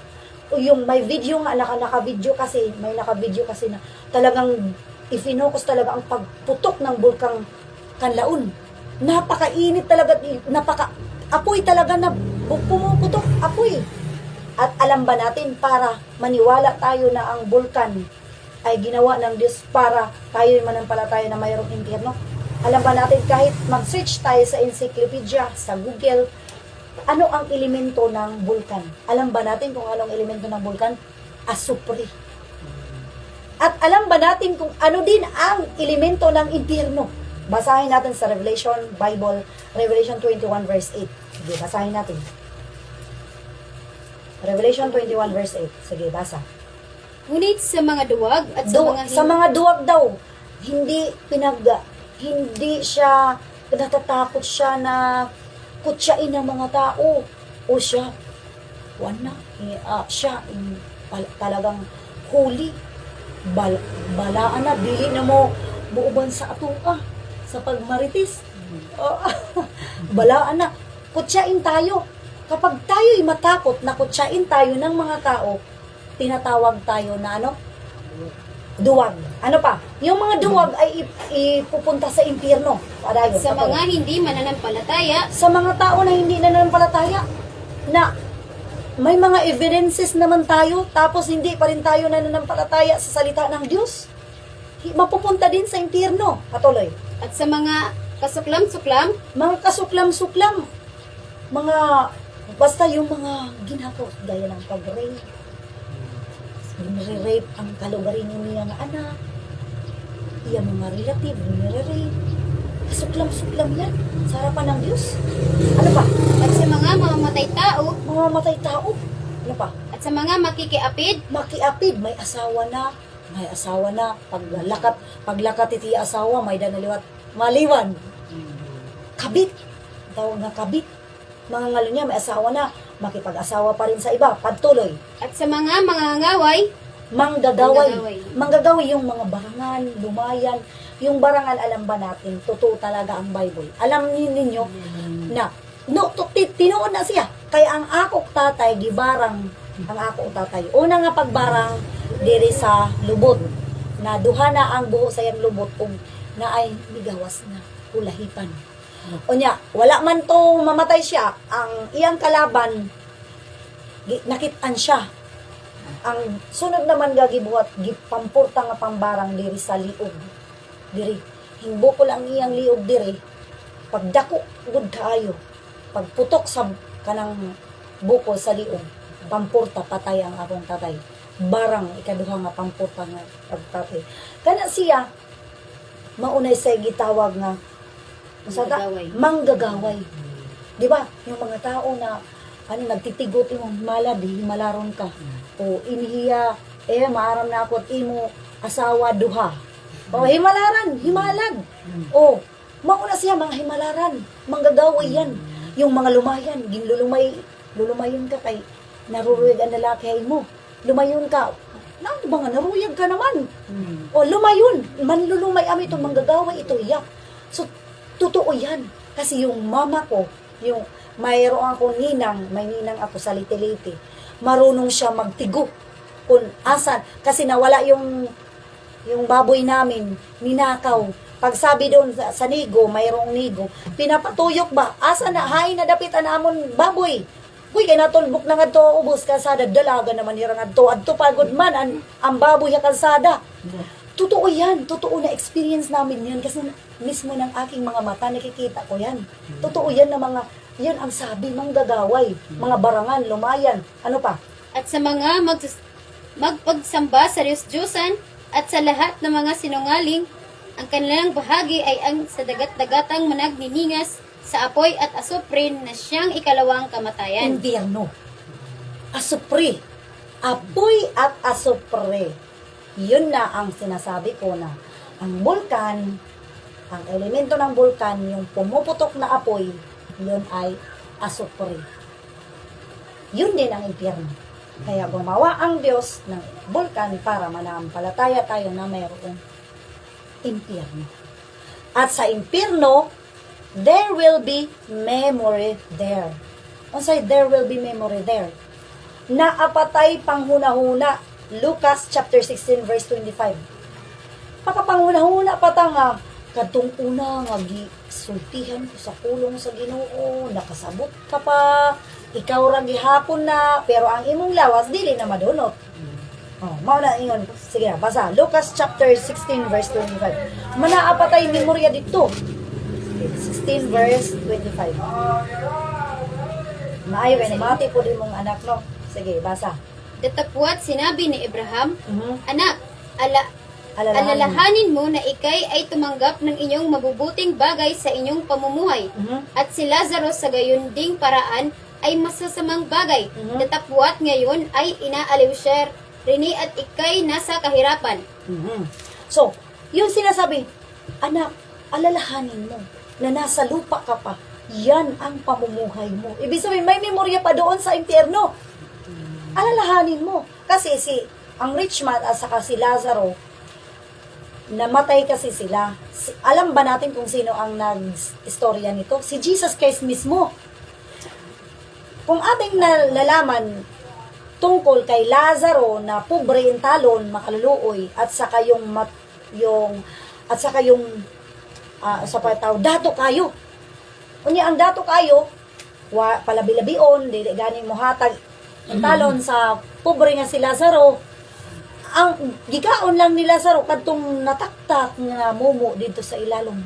S1: yung may video nga, naka-video kasi, may naka-video kasi na talagang ifinocus talaga ang pagputok ng Bulkang Kanlaon. Napaka-init talaga, apoy talaga na pumuputok, apoy. At alam ba natin para maniwala tayo na ang bulkan ay ginawa ng Diyos para tayo manampalataya na mayroong impyerno? Alam ba natin kahit mag-search tayo sa encyclopedia, sa Google, ano ang elemento ng bulkan? Alam ba natin kung anong elemento ng bulkan? Asupre. At alam ba natin kung ano din ang elemento ng impyerno? Basahin natin sa Revelation Bible, Revelation 21 verse 8. Sige, basahin natin. Revelation 21 verse 8. Sige, basa.
S3: Ngunit sa mga duwag at
S1: Sa mga duwag daw, hindi siya natatakot siya na kutsain ng mga tao. O siya, talagang holy. Balaan na, dili na mo buuban sa atuka, sa pagmaritis. Balaan na, kutsain tayo. Kapag tayo'y matakot na kutsain tayo ng mga tao, tinatawag tayo na ano? Duwag. Ano pa? Yung mga duwag ay ipupunta sa impyerno. Padayon,
S3: sa mga hindi mananampalataya,
S1: sa mga tao na hindi nananampalataya, na may mga evidences naman tayo, tapos hindi pa rin tayo nananampalataya sa salita ng Diyos, mapupunta din sa impyerno. Patuloy.
S3: at sa mga kasuklam-suklam,
S1: Mga kasuklam-suklam, mga, basta yung mga ginagawa, gaya ng pag-rape, nire-rape ang kalugarin niya nga anak, iya mga relative, nire-rape, kasuklam-suklam yan, sa harapan ng Diyos. Ano pa?
S3: at sa mga mamamatay tao,
S1: Mamamatay tao. Ano pa?
S3: at sa mga makikiapid,
S1: Makiapid, may asawa na, paglakad iti asawa, may danaliwat, maliwan. Kabit, tawag nga kabit. Mga ngalo niya, may asawa na, makipag-asawa pa rin sa iba, pagtuloy.
S3: at sa mga mangangaway,
S1: Manggagaway yung mga barangan, lumayan. Yung barangan, alam ba natin, totoo talaga ang Bible. Alam ninyo na, tinuon na siya. Kaya ang akok tatay, gibarang ang akok tatay. Una nga pagbarang, diri sa lubot, na duha na ang buho sa iyang lubot, kung na ay migawas na, ulahipan. O niya, wala man to mamatay siya, ang iyang kalaban, nakitaan siya. Ang sunod naman gagibuhat, gipampurta nga pambarang diri sa liog. Diri, hingbukol ang iyang liog diri, pagdako, good kaayo, pagputok sa kanang bukol sa liog, pampurta, patay ang akong tatay. Barang, ikaduha nga pampurta nga pagtatay. Kana siya, maunay sa gitawag nga, manggagaway. Di ba? Yung mga tao na nagtitigot imong himala, di himalaron ka. O inihiya, maaram na ako at imo asawa duha. O himalag. O, mauna siya mga himalaran, manggagaway yan. Yung mga lumayan, lulumayon ka kay naruruyag ang lalaki ay mo. Lumayon ka, ano ba nga, naruyag ka naman. O lumayon, manlulumay ami itong manggagaway ito, iyak. So, totoo yan. Kasi yung mama ko, mayroon ako may ninang ako sa Liti-Liti. Marunong siya magtigo. kung asan, kasi nawala yung baboy namin, ninakaw. Pag sabi doon sa nigo, mayroong nigo, pinapatuyok ba? Asa na, hay na dapitan amon baboy. Uy, kay natulbok na nga to, ubos kalsada, dalaga naman hirang adto. Adto pagod man, ang baboy ya kalsada. Totoo yan, totoo na experience namin yan. Kasi mismo ng aking mga mata, nakikita ko yan. Totoo yan na mga, yan ang sabi, manggagaway, mga barangan, lumayan. Ano pa?
S3: At sa mga magpagsamba sa Diyos-Diyosan at sa lahat ng mga sinungaling, ang kanilang bahagi ay ang sa dagat-dagatang managniningas sa apoy at asuprin na siyang ikalawang kamatayan.
S1: Impyerno. Asupre. Apoy at asupre. Yun na ang sinasabi ko na ang bulkan, ang elemento ng bulkan, yung pumuputok na apoy, yun ay asupre. Yun din ang impyerno. Kaya gumawa ang Diyos ng bulkan para manampalataya tayo na mayroong impyerno. At sa impyerno, there will be memory there. Unsay there will be memory there? Naapatay panghuna-huna. Lucas chapter 16 verse 25. Pakapanghuna-huna pa ta nga kadtong una nga gisultihan ko sa kulong sa Ginoo, nakasabot ka pa, ikaw ra gihapon na, pero ang imong lawas dili na madunot. Oh, mao na ingon. Sige na, basa. Lucas chapter 16 verse 25. Manaapatay memorya dito. 16 verse 25. Maayo ni mati po din mong anak no. Sige, basa.
S3: Datapwat sinabi ni Abraham,
S1: Mhm.
S3: Anak,
S1: Alalahanin.
S3: alalahanin mo na ikay ay tumanggap ng inyong mabubuting bagay sa inyong pamumuhay.
S1: Mhm.
S3: At si Lazarus sa gayon ding paraan ay masasamang bagay.
S1: Mhm.
S3: Datapwat ngayon ay inaaliw siya rini at ikay nasa kahirapan.
S1: Mhm. So, yung sinasabi, anak, alalahanin mo na nasa lupa ka pa. Yan ang pamumuhay mo. Ibig sabihin, may memorya pa doon sa impyerno. Alalahanin mo. Kasi ang rich man at saka si Lazaro, namatay kasi sila. Alam ba natin kung sino ang nag-istorya nito? Si Jesus Christ mismo. Kung ating nalalaman tungkol kay Lazaro na pobre in talon, makaluluoy, at saka sa pataw, dato kayo. Unya ang dato kayo, palabi-labion, dili gani mo hatag in talon sa pobre nga si Lazaro. Ang gigaon lang ni Lazaro kadtong nataktak nga mumo dito sa ilalom.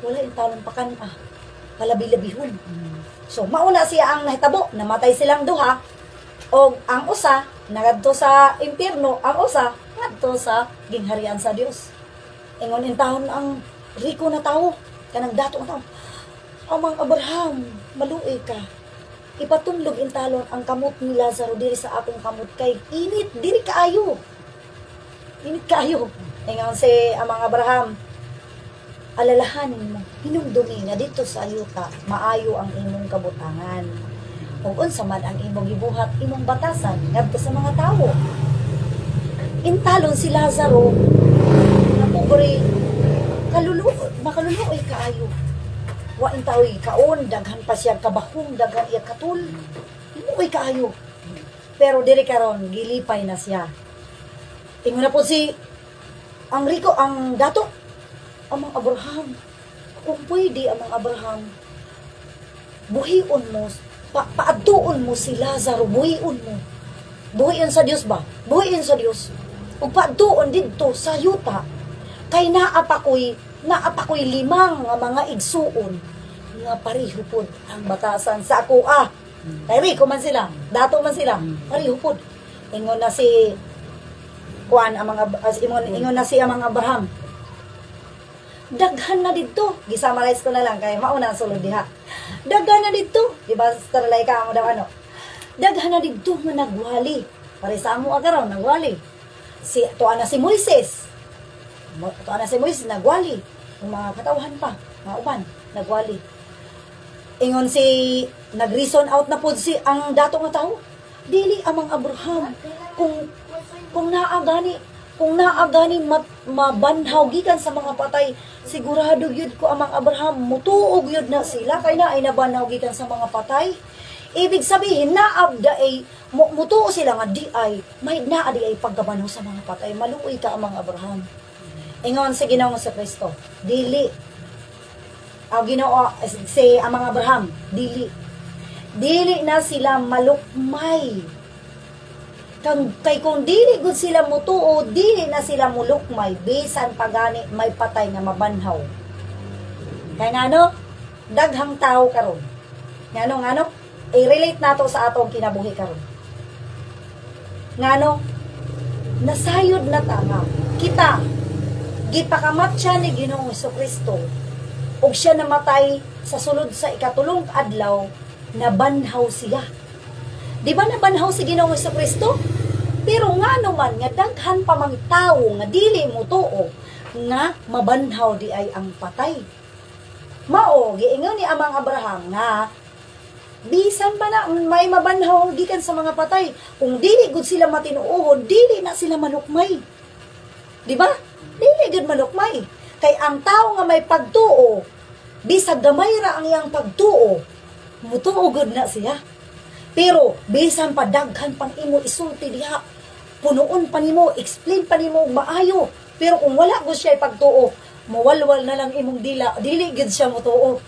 S1: Wala in talon pa kan palabi-labihon. So mauna siya ang nahitabo, namatay silang duha. O ang usa nagadto sa impyerno, ang usa ngadto sa gingharian sa Dios. Ingon intahon ang riko na tao, kanang dato na tao. Amang Abraham, maluoy ka. Ipatumlog intalon ang kamot ni Lazaro diri sa akong kamot kay init diri kaayo. Init kaayo. Ingon si amang Abraham, alalahanin mo, hinumdumi na dito sa ayuta, maayo ang imong kabutangan. Ug unsa man ang imong gibuhat, imong batasan ngadto sa mga tawo. Intalon si Lazaro na pobre, makaluluoy kaayo. Wa intaoy kaon, daghan pa siya kabahong, daghan iya katul. Luoy kaayo. Pero diri karon gilipay na siya. Ingon na po ang riko, ang dato, amang Abraham. Kung pwede, amang Abraham, buhion mo, paadtuon mo si Lazaro, buhion mo. Buhion sa Dios ba? Buhion sa Dios. Ug paadtuon didto sa yuta. Kay naapakoy limang nga mga igsuon nga pareho pod ang batasan sa ako kay riko man sila, dato man sila, pareho pod. Ingon na si ingon na si amang Abraham, daghan na didto, gisumarize ko na lang kay mauna ang sulod diha. Daghan na didto, di ba starlay ka mo daw daghan na didto nga nagwali. Pare sa amo karon nagwali. Tuwa na si Moises nagwali. Yung mga katawhan pa, mga uban, nagwali. Ingon nag-reason out na po ang dato nga tao. Dili amang Abraham. Kung naagani mabanhaw gikan sa mga patay, sigurado yun ko amang Abraham, mutuog yun na sila, kay na ay nabanhaw gikan sa mga patay. Ibig sabihin, naabda ay, mutuo sila nga di ay, may naadi ay pagkabanaw sa mga patay. Maluoy ka amang Abraham. Ingon sa Ginoo sa Kristo, dili. Ginoo, si amang Abraham, dili. Dili na sila malukmay. Kay kung dili gud sila mutuo, dili na sila mulukmay, bisan pagani may patay nga mabanhaw. Kaya nga no, daghang tao karon. Nga no, i-relate nato sa atong kinabuhi karon. Nga no, nasayod na ta nga kita gipakamat siya ni Ginoong Jesucristo ug siya namatay sa sulod sa ikatulong adlaw, nabanhaw siya. Di ba nabanhaw si Ginoong Jesucristo? Pero nga naman nga daghan pa mang tawo nga dili mo tuo nga mabanhaw di ay ang patay. Mao giingon ni amang Abraham nga bisan pa na may mabanhaw gikan sa mga patay, kung dili gud sila matinuohon, dili na sila manukmay. Di ba? Dili gud manukmay. Kay ang tao nga may pagtuo, bisag gamay ra ang iyang pagtuo, mutuo gud na siya. Pero bisan pa daghan pang imo isulti diha, punuon pa nimo, explain pa nimo maayo. Pero kung wala gud siya pagtuo, mawalwal na lang imong dila, dili gud siya mutuo.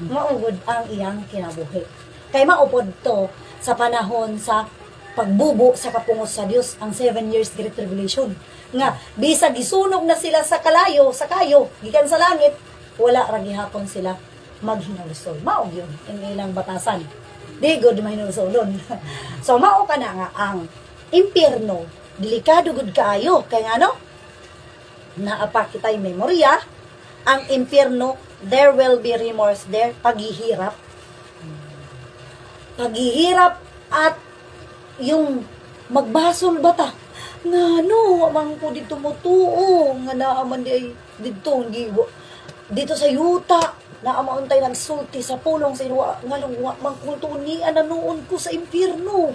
S1: Mao gud ang iyang kinabuhi. Kay maupod to sa panahon sa pagbubo sa kapungos sa Dios, ang 7 years Great Tribulation. Nga bisag gisunog na sila sa kayo, gikan sa langit, wala ra gihapon sila maghinulsol. Mao gyud ang ilang batasan. Di gud mahinulsolon. So mao kana nga ang impyerno, delikado gud kaayo kay ngano? Naapa kitay memorya, ang impyerno, there will be remorse there, paghihirap at yung magbasol bata nga no amang ko dito mutuo nga naaman di ay dito dito sa yuta na amauntay nagsulti sa pulong sa iwa nga luwa mangkulto ni anoon ko sa impyerno,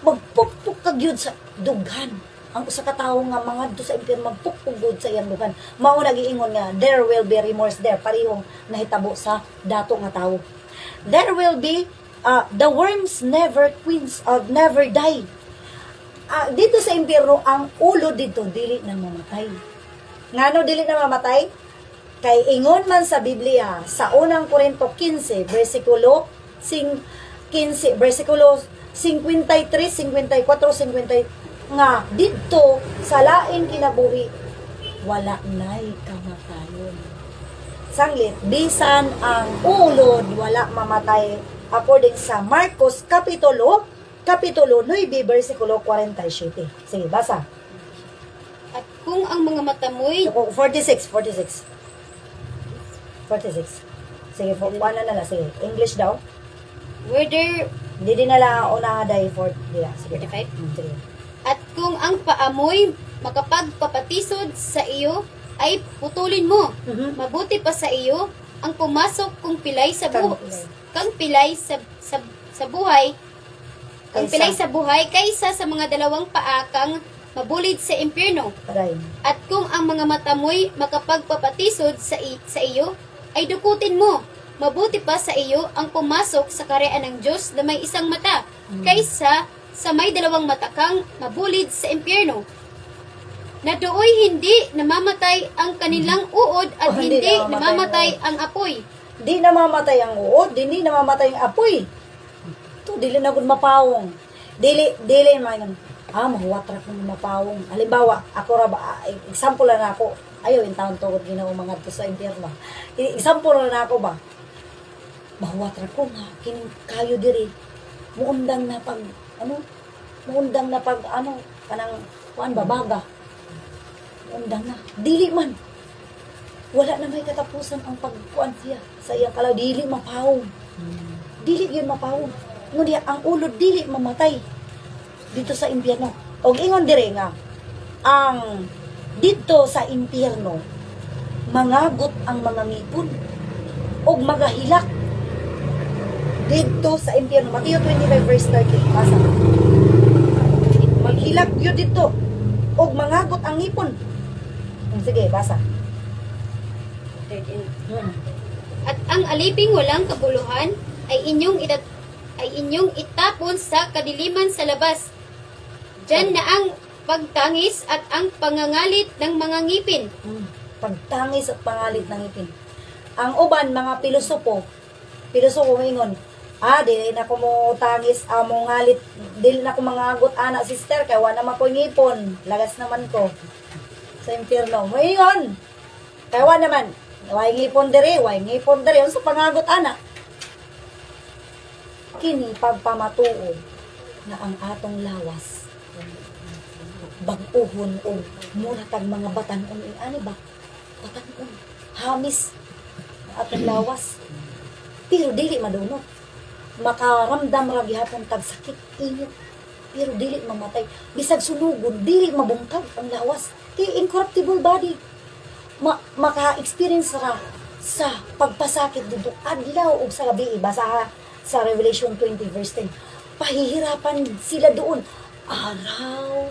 S1: magpukpuk kagyud sa dughan ang usa ka tawo nga mangadto sa impyerno, magpukpuk sa iyang dughan. Mao nagiingon nga there will be remorse there, parehong nahitabo sa dato nga tawo. There will be the worms never die. Dito sa impyerno, ang ulo dito dili na mamatay. Ngano dili na mamatay? Kay ingon man sa Biblia sa unang Korinto 15 versikulo 15 versikulo 53, 54, 50 nga dito sa lain kinabuhi wala nay kamatayon. Sanglit bisan ang ulod wala mamatay according sa Marcos kapitulo 9 versikulo 47. Sige, basa.
S3: At kung ang mga mata mo'y
S1: 46. Sige, ano na lang. Sige, English daw.
S3: whether
S1: Hindi din na lang una day for dila. Sige.
S3: 45.
S1: Sige.
S3: at kung ang paamoy makapagpapatisod sa iyo ay putulin mo. Mabuti pa sa iyo ang pumasok kung pilay sa buhay kaysa sa mga dalawang paakang mabulid sa impyerno.
S1: Aray.
S3: At kung ang mga mata mo'y makapagpapatisod sa iyo, ay dukutin mo. Mabuti pa sa iyo ang pumasok sa karean ng Diyos na may isang mata, kaysa sa may dalawang mata kang mabulid sa impyerno. Na dooy hindi namamatay ang kanilang uod at
S1: Hindi
S3: hindi
S1: namamatay
S3: namamatay ang apoy.
S1: Di namamatay ang uod, hindi namamatay ang apoy. To dili na gud mapawong. Dili man mahuwat ra kung mapawong. Halimbawa, ako ra ba example lang ako. Ayo in taon tugod Ginoo mga to sa impyerno. Example lang ako ba. Mahuwat ra ko nga kining kayo diri. Muundang na pag kanang kuan babaga. Muundang na. Dili man. Wala na may katapusan ang pagkuan siya sa iyang kalaw, dili mapawong. Dili yun mapawong. Ngunit ang ulod dili mamatay dito sa impyerno. Og ingon dire nga ang dito sa impyerno mangagot ang mga ngipon og magahilak dito sa impyerno. Mateo 25 verse 30. Basa. Maghilak yun dito og mangagot ang ngipon. Sige, basa.
S3: At ang aliping walang kabuluhan ay inyong ay inyong itapon sa kadiliman sa labas. Diyan na ang pagtangis at ang pangangalit ng mga ngipin.
S1: Pagtangis at pangalit ng ngipin. Ang uban, mga pilosopo ingon, dili na ko mo tangis, mo ngalit, dili na ko mangagot ana sister, kaya wala naman ko ngipon, lagas naman ko sa impyerno. Mo ingon, kaya wala naman, way ngipon diri, unsa pangagot ana? Kini pagpamatuo na ang atong lawas bag-uhon o mura tag mga batan-on ani ba? Batan-on, hamis ang atong lawas. Pero dili madunot. Makaramdam ra gihapon tag sakit, init. Pero dili mamatay. Bisag sunugon, dili mabungkag ang lawas. Kay incorruptible body. Maka-experience ra sa pagpasakit dito adlaw ug sa gabi, basa sa Revelation 20 verse 10. Pahihirapan sila doon araw,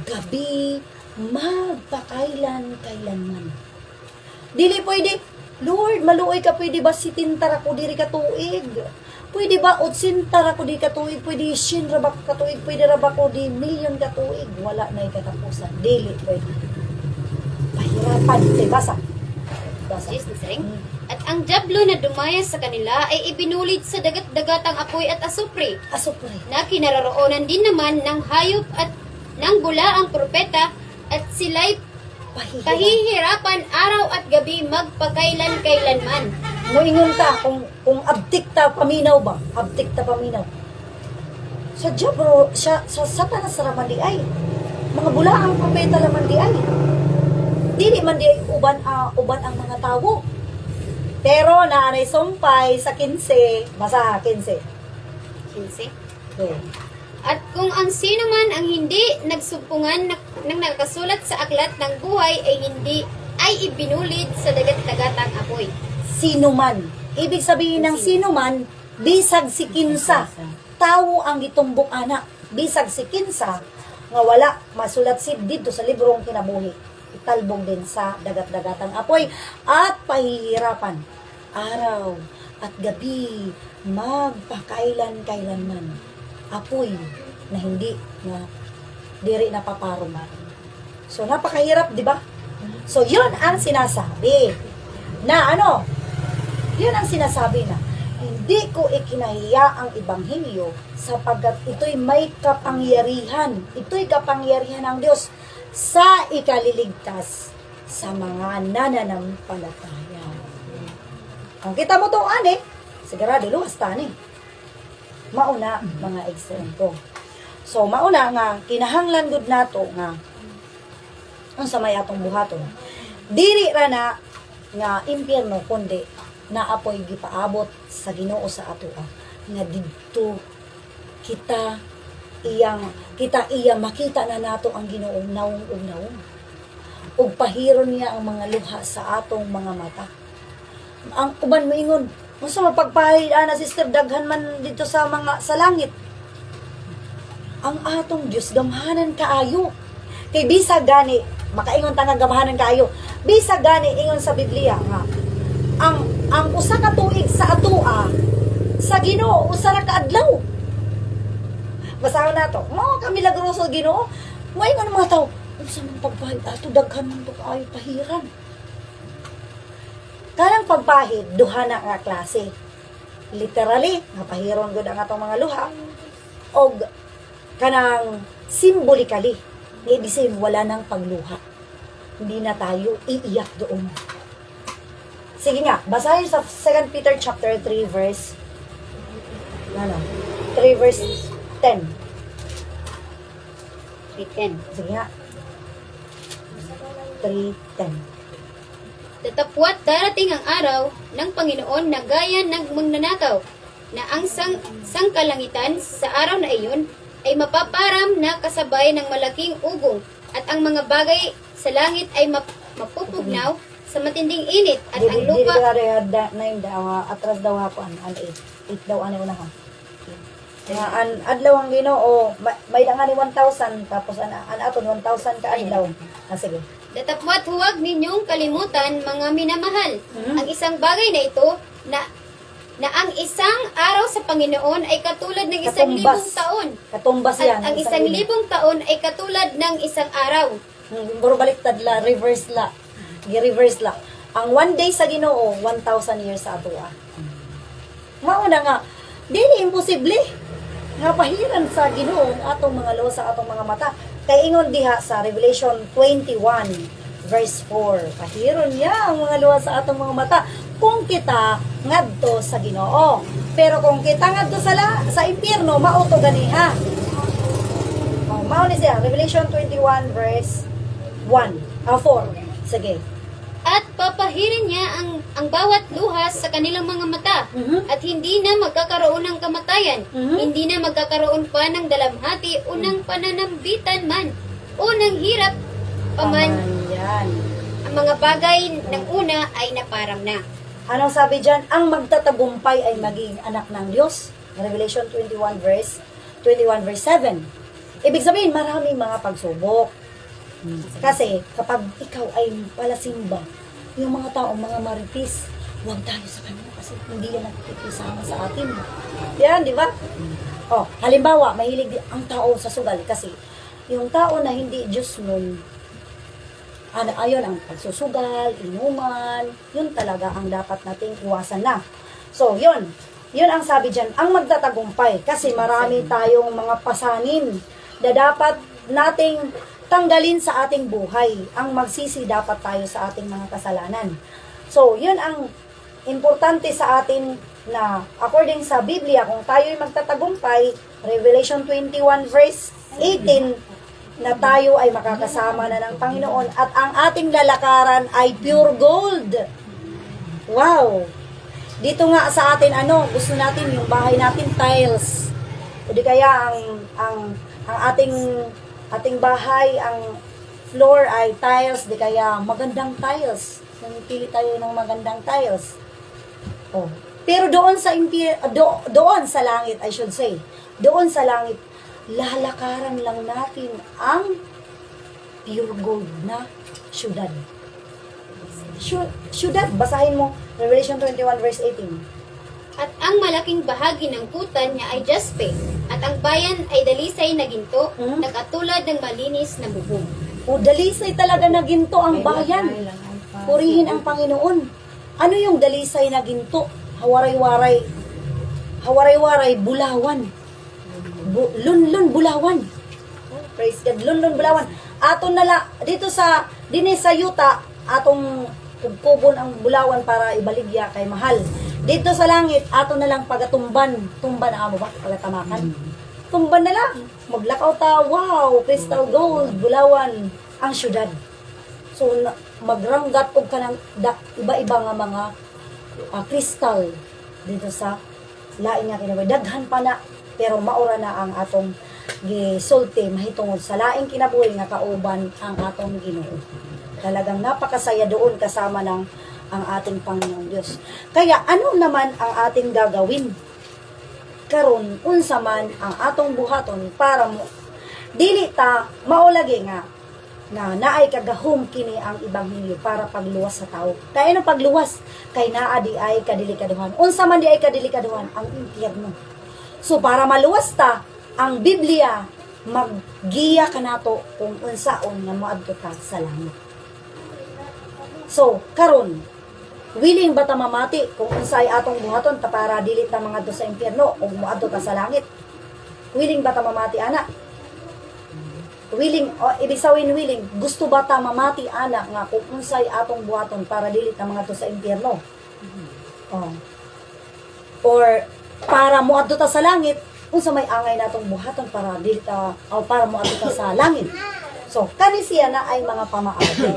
S1: gabi, magpakailan-kailanman. Dili pwede, Lord, maluoy ka, pwede ba sitintar ako diri ka tuig? Pwede ba utsintar ako diri ka tuig? Pwede sin ra ba ka tuig? Pwede ra ba ko di milyon ka tuig? Wala na ikatapusan. Dili pwede. Pahirapan, basa. Basa.
S3: Yes, Ring. At ang jablo na dumaya sa kanila ay ibinulid sa dagat-dagatang apoy at asupre,
S1: Asupre.
S3: na kinaroroonan din naman ng hayop at ng bulaang propeta, at sila'y pahihirapan araw at gabi magpakailan-kailanman.
S1: Moingon ta kung abtik ta paminaw ba? Abtik ta paminaw. Sa Diablo, sa Satanas raman di ay. Mga bulaang propeta raman di ay. Dili man di ay uban ang mga tawo. Pero naanay sumpay sa 15, basa 15.
S3: 15.
S1: Okay.
S3: At kung ang sino man ang hindi nagsumpungan ng nakasulat sa aklat ng buhay ay ibinulid sa dagat-dagatang apoy.
S1: Sino man. Ibig sabihin ng sino man, bisag si kinsa. Tawo ang gitumbok anak. Bisag si kinsa, nga wala masulat si dito sa librong kinabuhi. Italbog din sa dagat-dagatang apoy at pahihirapan. Araw at gabi, magpakailan-kailanman. Apoy na hindi na diri napaparuman. So napakahirap, di ba? So yun ang sinasabi na yun ang sinasabi na hindi ko ikinahiya ang ebanghelyo sapagkat ito'y may kapangyarihan. Ito'y kapangyarihan ng Diyos sa ikaliligtas sa mga nananampalataya. Ang kita mo to, sigurado luwas tani. Mauna, mga eksento. So, mauna nga, kinahanglan gud nato nga, ang sa may atong buhaton. Diri ra na nga impyerno, kundi naapoy gipaabot sa Ginoo sa atoa. Nga didto kita makita na nato ang Ginoo nawong ug nawong. Ug pahiron niya ang mga luha sa atong mga mata. Ang uban moingon, unsa mapagpahid ana sister, daghan man dito sa langit. Ang atong Dios gamhanan kaayo. Kay bisag gani makaingon ta nga gamhanan kaayo. Bisag gani ingon sa Biblia nga ang usa ka tuig sa atoa sa Ginoo usa ra ka adlaw. Basahan nato. Mo kami lagroso Ginoo. Moingon mga tawo, unsa man pagpahid ato, daghan man to kaayo pahiran. Kanang pagpahid, duha na nga klase. Literally, napahiron gud ang atong mga luha. Og kanang symbolically, ibig sabihin wala nang pagluha. Hindi na tayo iiyak doon. Sige nga, basahin sa 2 Peter chapter 3 verse 3 verse 10.
S3: 3:10.
S1: Sige nga. 3:10.
S3: Tatapwat darating ang araw ng Panginoon na gaya ng magnanakaw, na ang sangkalangitan sa araw na iyon ay mapaparam na kasabay ng malaking ugong, at ang mga bagay sa langit ay mapupugnaw sa matinding init, at ang lupa
S1: atras daw hapon an 8 daw ano na ha. Nga adlaw ang Ginoo may nga ni 1,000 tapos an aton 1,000 ka adlaw. Sige.
S3: Datapwat huwag ninyong kalimutan, mga minamahal, ang isang bagay na ito, na na ang isang araw sa Panginoon ay katulad ng 1,000 taon.
S1: Katumbas
S3: At
S1: yan.
S3: ang 1,000 taon ay katulad ng isang araw.
S1: Puro baliktad la, reverse la. Gi-reverse la. Ang 1 day sa Ginoo, 1,000 years sa atua. Mauna nga, dili imposible. Nga pahiran sa Ginoo ang atong mga law sa atong mga mata. Kay ingon diha sa Revelation 21 verse 4. Pahiron niya ang mga law sa atong mga mata kung kita ngadto sa Ginoo. Pero kung kita ngadto sa impyerno, mao to ganiha. Oh, mao ni siya Revelation 21 verse 4. Sige.
S3: At papahirin niya ang bawat luhas sa kanilang mga mata.
S1: Mhm.
S3: At hindi na magkakaroon ng kamatayan.
S1: Mhm.
S3: Hindi na magkakaroon pa ng dalamhati o ng pananambitan man. O ng hirap paman.
S1: Yan.
S3: Ang mga bagay ng una ay naparam na.
S1: Anong sabi dyan? Ang magtatagumpay ay maging anak ng Diyos. Revelation 21 verse 7. Ibig sabihin, maraming mga pagsubok. Kasi, kapag ikaw ay palasimba, yung mga taong mga maritis, huwag tayo sa kanya kasi hindi yan nakikisama sa atin. Yan, di ba? Oh, halimbawa, mahilig ang tao sa sugal kasi yung tao na hindi Diyos nun, ayon ang pagsusugal, inuman, yun talaga ang dapat nating iwasan na. So, yun ang sabi dyan, ang magtatagumpay kasi marami tayong mga pasanin na dapat nating tanggalin sa ating buhay. Ang magsisi dapat tayo sa ating mga kasalanan. So, yun ang importante sa atin na according sa Biblia, kung tayo'y magtatagumpay, Revelation 21 verse 18, na tayo ay makakasama na ng Panginoon at ang ating lalakaran ay pure gold. Wow! Dito nga sa atin, gusto natin yung bahay natin tiles. O di kaya ang ating bahay, ang floor ay tiles, di kaya magandang tiles. Pili tayo ng magandang tiles. Oh. Pero doon sa langit, I should say, doon sa langit, lalakaran lang natin ang pure gold na syudad. Syudad, basahin mo, Revelation 21 verse 18.
S3: At ang malaking bahagi ng kutan niya ay jaspe, at ang bayan ay dalisay na ginto, na katulad ng malinis na bubong.
S1: O dalisay talaga na ginto ang bayan. Purihin ang Panginoon. Ano yung dalisay na ginto? Hawaray-waray. Hawaray-waray, bulawan. Lunlun, bulawan. Praise God, lunlun, bulawan. Aton nala, dito sa, sa yuta, atong kubkubon ang bulawan para ibaligya kay mahal. Dito sa langit, ato na lang pagatumban. Tumban na amo ba? Pagatamakan. Tumban na lang. Maglakaw ta, wow, crystal gold, bulawan, ang syudad. So, magranggat og kanang iba-iba nga mga crystal dito sa lain nga kinabuhi. Daghan pa na, pero maura na ang atong gisulti mahitungod sa laing kinabuhi nga kauban ang atong Ginoo. Talagang napakasaya doon kasama ng ang ating Panginoong Diyos. Kaya ano naman ang ating gagawin? Karon unsa man ang atong buhaton para mo dili ta maulagi nga na naay kagahom kini ang ebanghelyo para pagluwas sa tao. Kaya ano pagluwas? Kay naa di ay kadilikaduhan. Unsa man di ay kadilikaduhan ang impyerno. So para maluwas ta, ang Biblia maggiya kanato kung unsaon nga moadto ta sa langit. So karon willing ba ta mamati kung unsay atong buhaton ta para dili ta mga sa impyerno o moadto ta sa langit? Willing ba ta mamati ana? Willing, ibig sabihin willing, gusto ba ta mamati ana nga kung unsay atong buhaton para dili ta mga sa impyerno? Or para moadto ta sa langit, unsa may angay natong buhaton para dili ta o para moadto ta sa langit? So kani siya na ay mga pamaagi.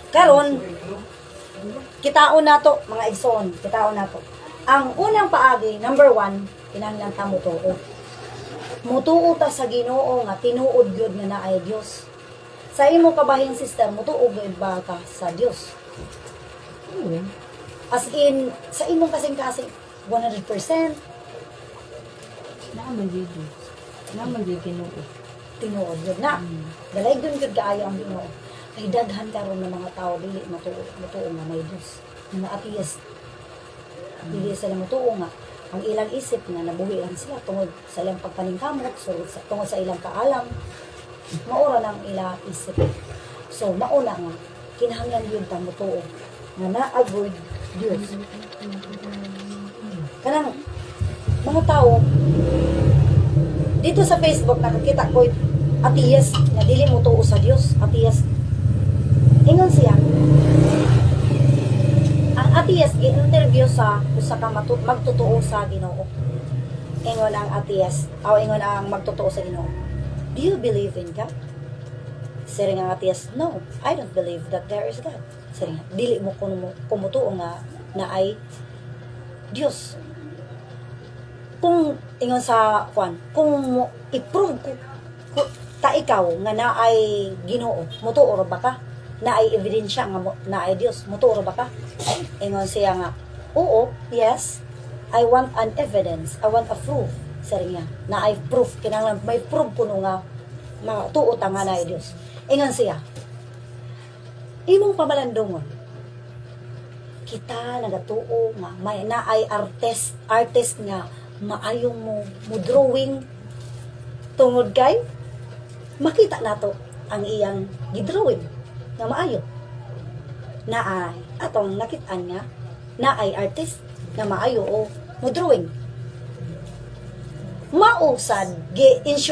S1: Karon, kitaon nato mga igsoon, kitaon nato. Ang unang paagi, number 1, kinahanglan ta mutuo. Mutuo ta sa Ginoo nga tinuod gyud nga naay Dios. Sa imo kabahing sister, mutuo gyud ba ka sa Dios? As in, sa imong kasing-kasing 100%
S2: Naman dito. Naman dito kinuha.
S1: tinuod gyud na. Galay gyud kaayo ang Ginoo. Kay daghan karon ng mga tao dili mutuo nga may Dios. mga atheist. Dili sila mutuo nga ang ilang isip nga nabuhi lang sila tungod sa ilang pagpaningkamot, tungod sa ilang kaalam, maura ng ilang isip. So mauna nga kinahanglan yun ta mutuo nga na-avoid Dios. Kanang mga tao dito sa Facebook nakakita ko atheist nga dili mutuo sa Dios, atheist. Ingon siya ang atheist gi-interview sa usa ka magtotoo sa Ginoo. Ingon ang atheist, ingon ang magtotoo sa Ginoo. Do you believe in God? Siring ang atheist, no, I don't believe that there is God. Siring, dili mo kumutuo nga na ay Dios. Kung ingon sa kung i-prove ta ikaw nga na ay Ginoo, mutuo ra ba ka? Na ay ebidensya nga na ay Dios, mutuo ra ba ka? Ingon siya nga, oo, yes, I want an evidence, I want a proof. Sari niya, na ay proof, kinahanglan may proof kuno nga matuo ta nga na ay Dios. Ingon siya, imong pamalandungon, kita nagatuo nga may na ay artist nga maayong mo drawing tungod kay makita nato ang iyang gidrawing nga maayo na ay atong nakitaan nga na ay artist nga maayo o mo drawing mausad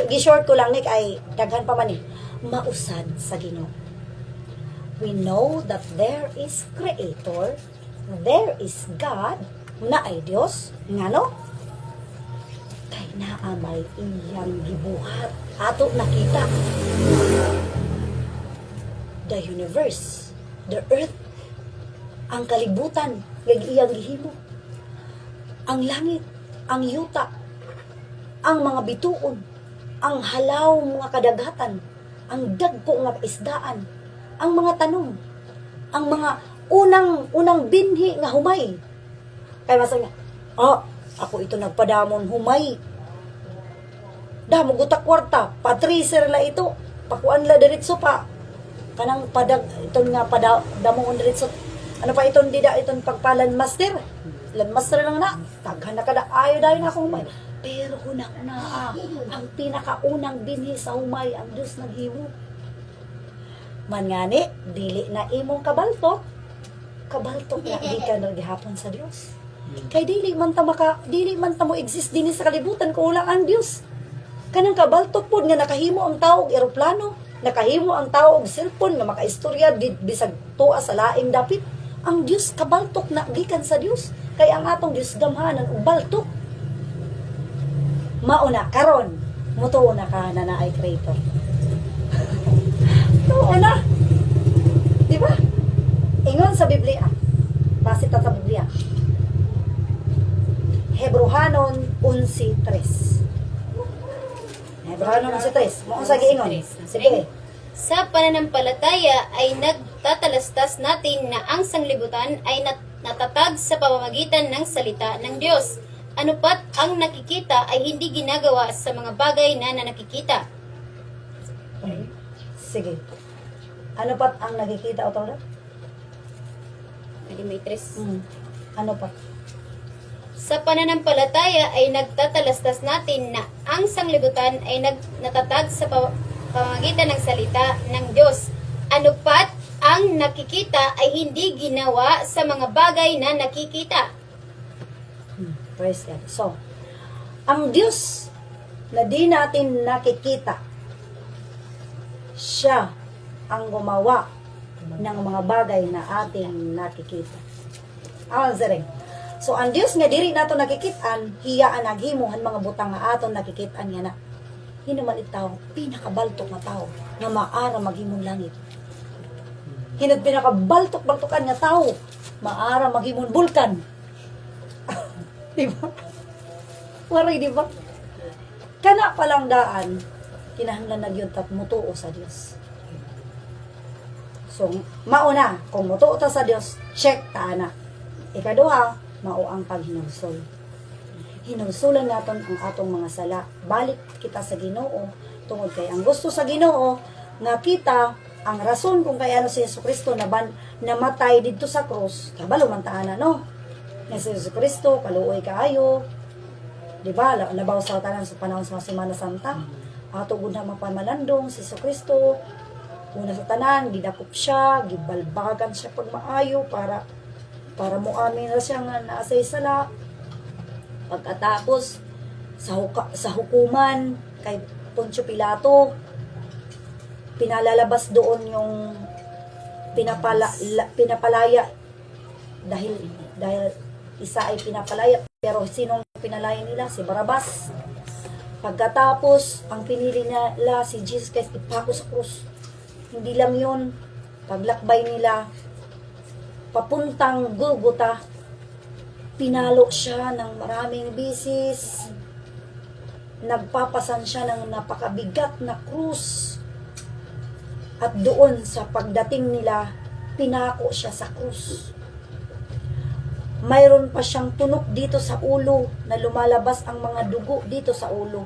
S1: gi-short ko lang ni kay daghan pa man ni mausad sa Ginoo. We know that there is creator, there is God na ay Dios ngano kay naa may iyang gibuhat ato nakita the universe, the earth, ang kalibutan, iyang gihimo, ang langit, ang yuta, ang mga bituon, ang halaw mga kadagatan, ang dagko nga isdaan, ang mga tanong, ang mga unang binhi nga humay. Kaya masang nga, ako ito nagpadamon humay. Damo gutak kwarta, patriser la ito, pakuan la diretso pa. Kanang iton nga damon diretso. Ano pa iton iton pagpalan master. Lan master lang na. Taghan na kada ayo dayon na akong humay. Pero hunang na ang pinakaunang binhi sa humay ang Dios naghimo. Man ngani dili na imong kabaltok na di ka gihapon sa Dios. Kay dili man ta mo exist dinhi sa kalibutan kung wala ang Dios. Kanang kabaltok pod nga nakahimo ang tawo og eroplano, nakahimo ang tawo og cellphone nga makaistorya bisag tuwa sa laing dapit. Ang Dios kabaltok na gikan sa Dios. Kay ang atong Dios gamhanan og baltok. Mauna karon mutuo na ka na naay creator. Tuo na. Di ba? Ingon sa Biblia. Base ta sa Biblia. Hebrohanon 11:3. Hebrohanon 11:3. Mo sa giingon. Sige.
S3: Sa pananampalataya ay nagtatalastas natin na ang sanglibutan ay natatag sa pamamagitan ng salita ng Diyos. Ano pat ang nakikita ay hindi ginagawa sa mga bagay na nakikita.
S1: Okay. Sige. Ano pat ang nakikita o tawag?
S3: Hindi may tres.
S1: Ano pa?
S3: Sa pananampalataya ay nagtatalastas natin na ang sanglibutan ay natatag sa pamamagitan ng salita ng Diyos. Ano pat ang nakikita ay hindi ginawa sa mga bagay na nakikita.
S1: Praise God. So, ang Diyos na di natin nakikita, siya ang gumawa ng mga bagay na ating nakikita. Awan sering. So, ang Diyos nga diri nato nakikitaan, hiyaan naghimuhan mga butang nga aton nakikitaan nga na. Hinuman itaw, pinakabaltok na tao nga maara maghimong langit. Hinad pinakabaltok-baltokan nga tao, maara maghimong bulkan. Diba? Waray, diba? Kana palang daan, kinahanglan na yun tat mutuo sa Diyos. So, mauna, kung mutuo ta sa Diyos, check ta na. Ikaduha, mao ang paghinusol. Hinusulan naton ang atong mga sala. Balik kita sa Ginoo tungod kay ang gusto sa Ginoo nga kita ang rason kung kaya si Yesu Kristo namatay dito sa krus, kabalo man taana, no? Nga si Yesu Kristo, kaluoy kaayo, di ba? Labaw sa tanan sa panahon sa Semana Santa. Ato gud na mapamalandong si Yesu Kristo. Una sa tanan, gidakop siya, gibalbagan siya pag maayo para mo amin na siya nga naasay sala. Pagkatapos sa hukuman kay Poncio Pilato, pinalalabas doon yung pinapalaya dahil isa ay pinapalaya, pero sinong pinalaya nila? Si Barabas. Pagkatapos ang pinili nila si Jesus Christ, ipako sa krus. Hindi lang yun, paglakbay nila papuntang Golgotha, pinalo siya ng maraming bisis, nagpapasan siya ng napakabigat na krus. At doon sa pagdating nila, pinako siya sa krus. Mayroon pa siyang tunok dito sa ulo na lumalabas ang mga dugo dito sa ulo.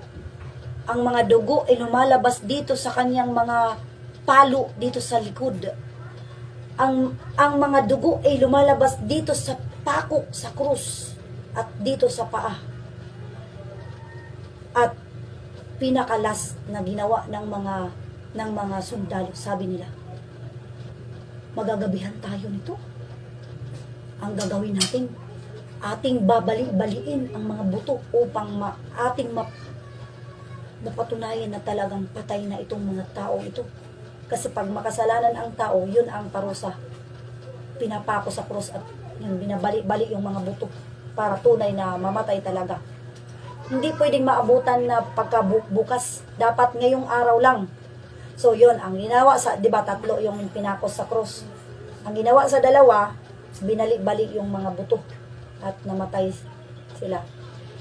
S1: Ang mga dugo ay lumalabas dito sa kanyang mga palo dito sa likod. Ang mga dugo ay lumalabas dito sa pakok sa krus at dito sa paa. At pinakalas na ginawa ng mga sundalo, sabi nila, magagabihan tayo nito. Ang gagawin natin, ating babali-baliin ang mga buto upang ating mapatunayan na talagang patay na itong mga tao ito. Kasi pag makasalanan ang tao, yun ang parusa. Pinapako sa krus at yun, binabali-bali yung mga buto para tunay na mamatay talaga. Hindi pwedeng maabutan na pagkabukas. Dapat ngayong araw lang. So yun, ang ginawa sa, di ba, tatlo yung pinakos sa krus. Ang ginawa sa dalawa, binalik-balik yung mga buto at namatay sila.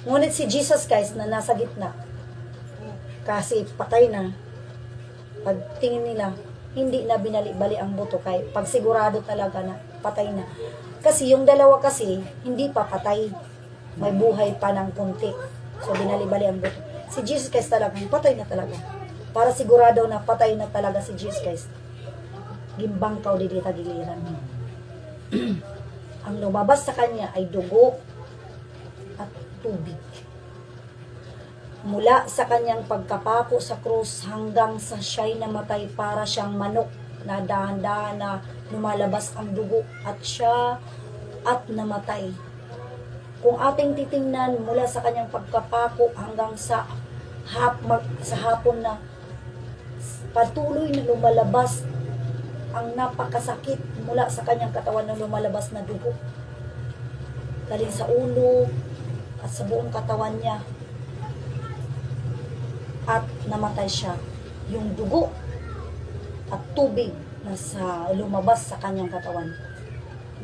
S1: Ngunit si Jesus Christ na nasa gitna, kasi patay na, pagtingin nila, hindi na binalik-balik ang buto kay pagsigurado talaga na patay na. Kasi yung dalawa kasi, hindi pa patay. May buhay pa ng kunti. So binalik-balik ang buto. Si Jesus Christ talagang patay na talaga. Para sigurado na patay na talaga si Jesus Christ. Gimbangkaw dito giliran. Ang lumabas sa kanya ay dugo at tubig. Mula sa kanyang pagkapako sa krus hanggang sa siya'y namatay, para siyang manok na dahan-dahan na lumalabas ang dugo at siya at namatay. Kung ating titingnan mula sa kanyang pagkapako hanggang sa hapon na patuloy na lumalabas ang napakasakit mula sa kanyang katawan na lumalabas na dugo. Galing sa ulo at sa buong katawan niya. At namatay siya. Yung dugo at tubig na lumabas sa kanyang katawan,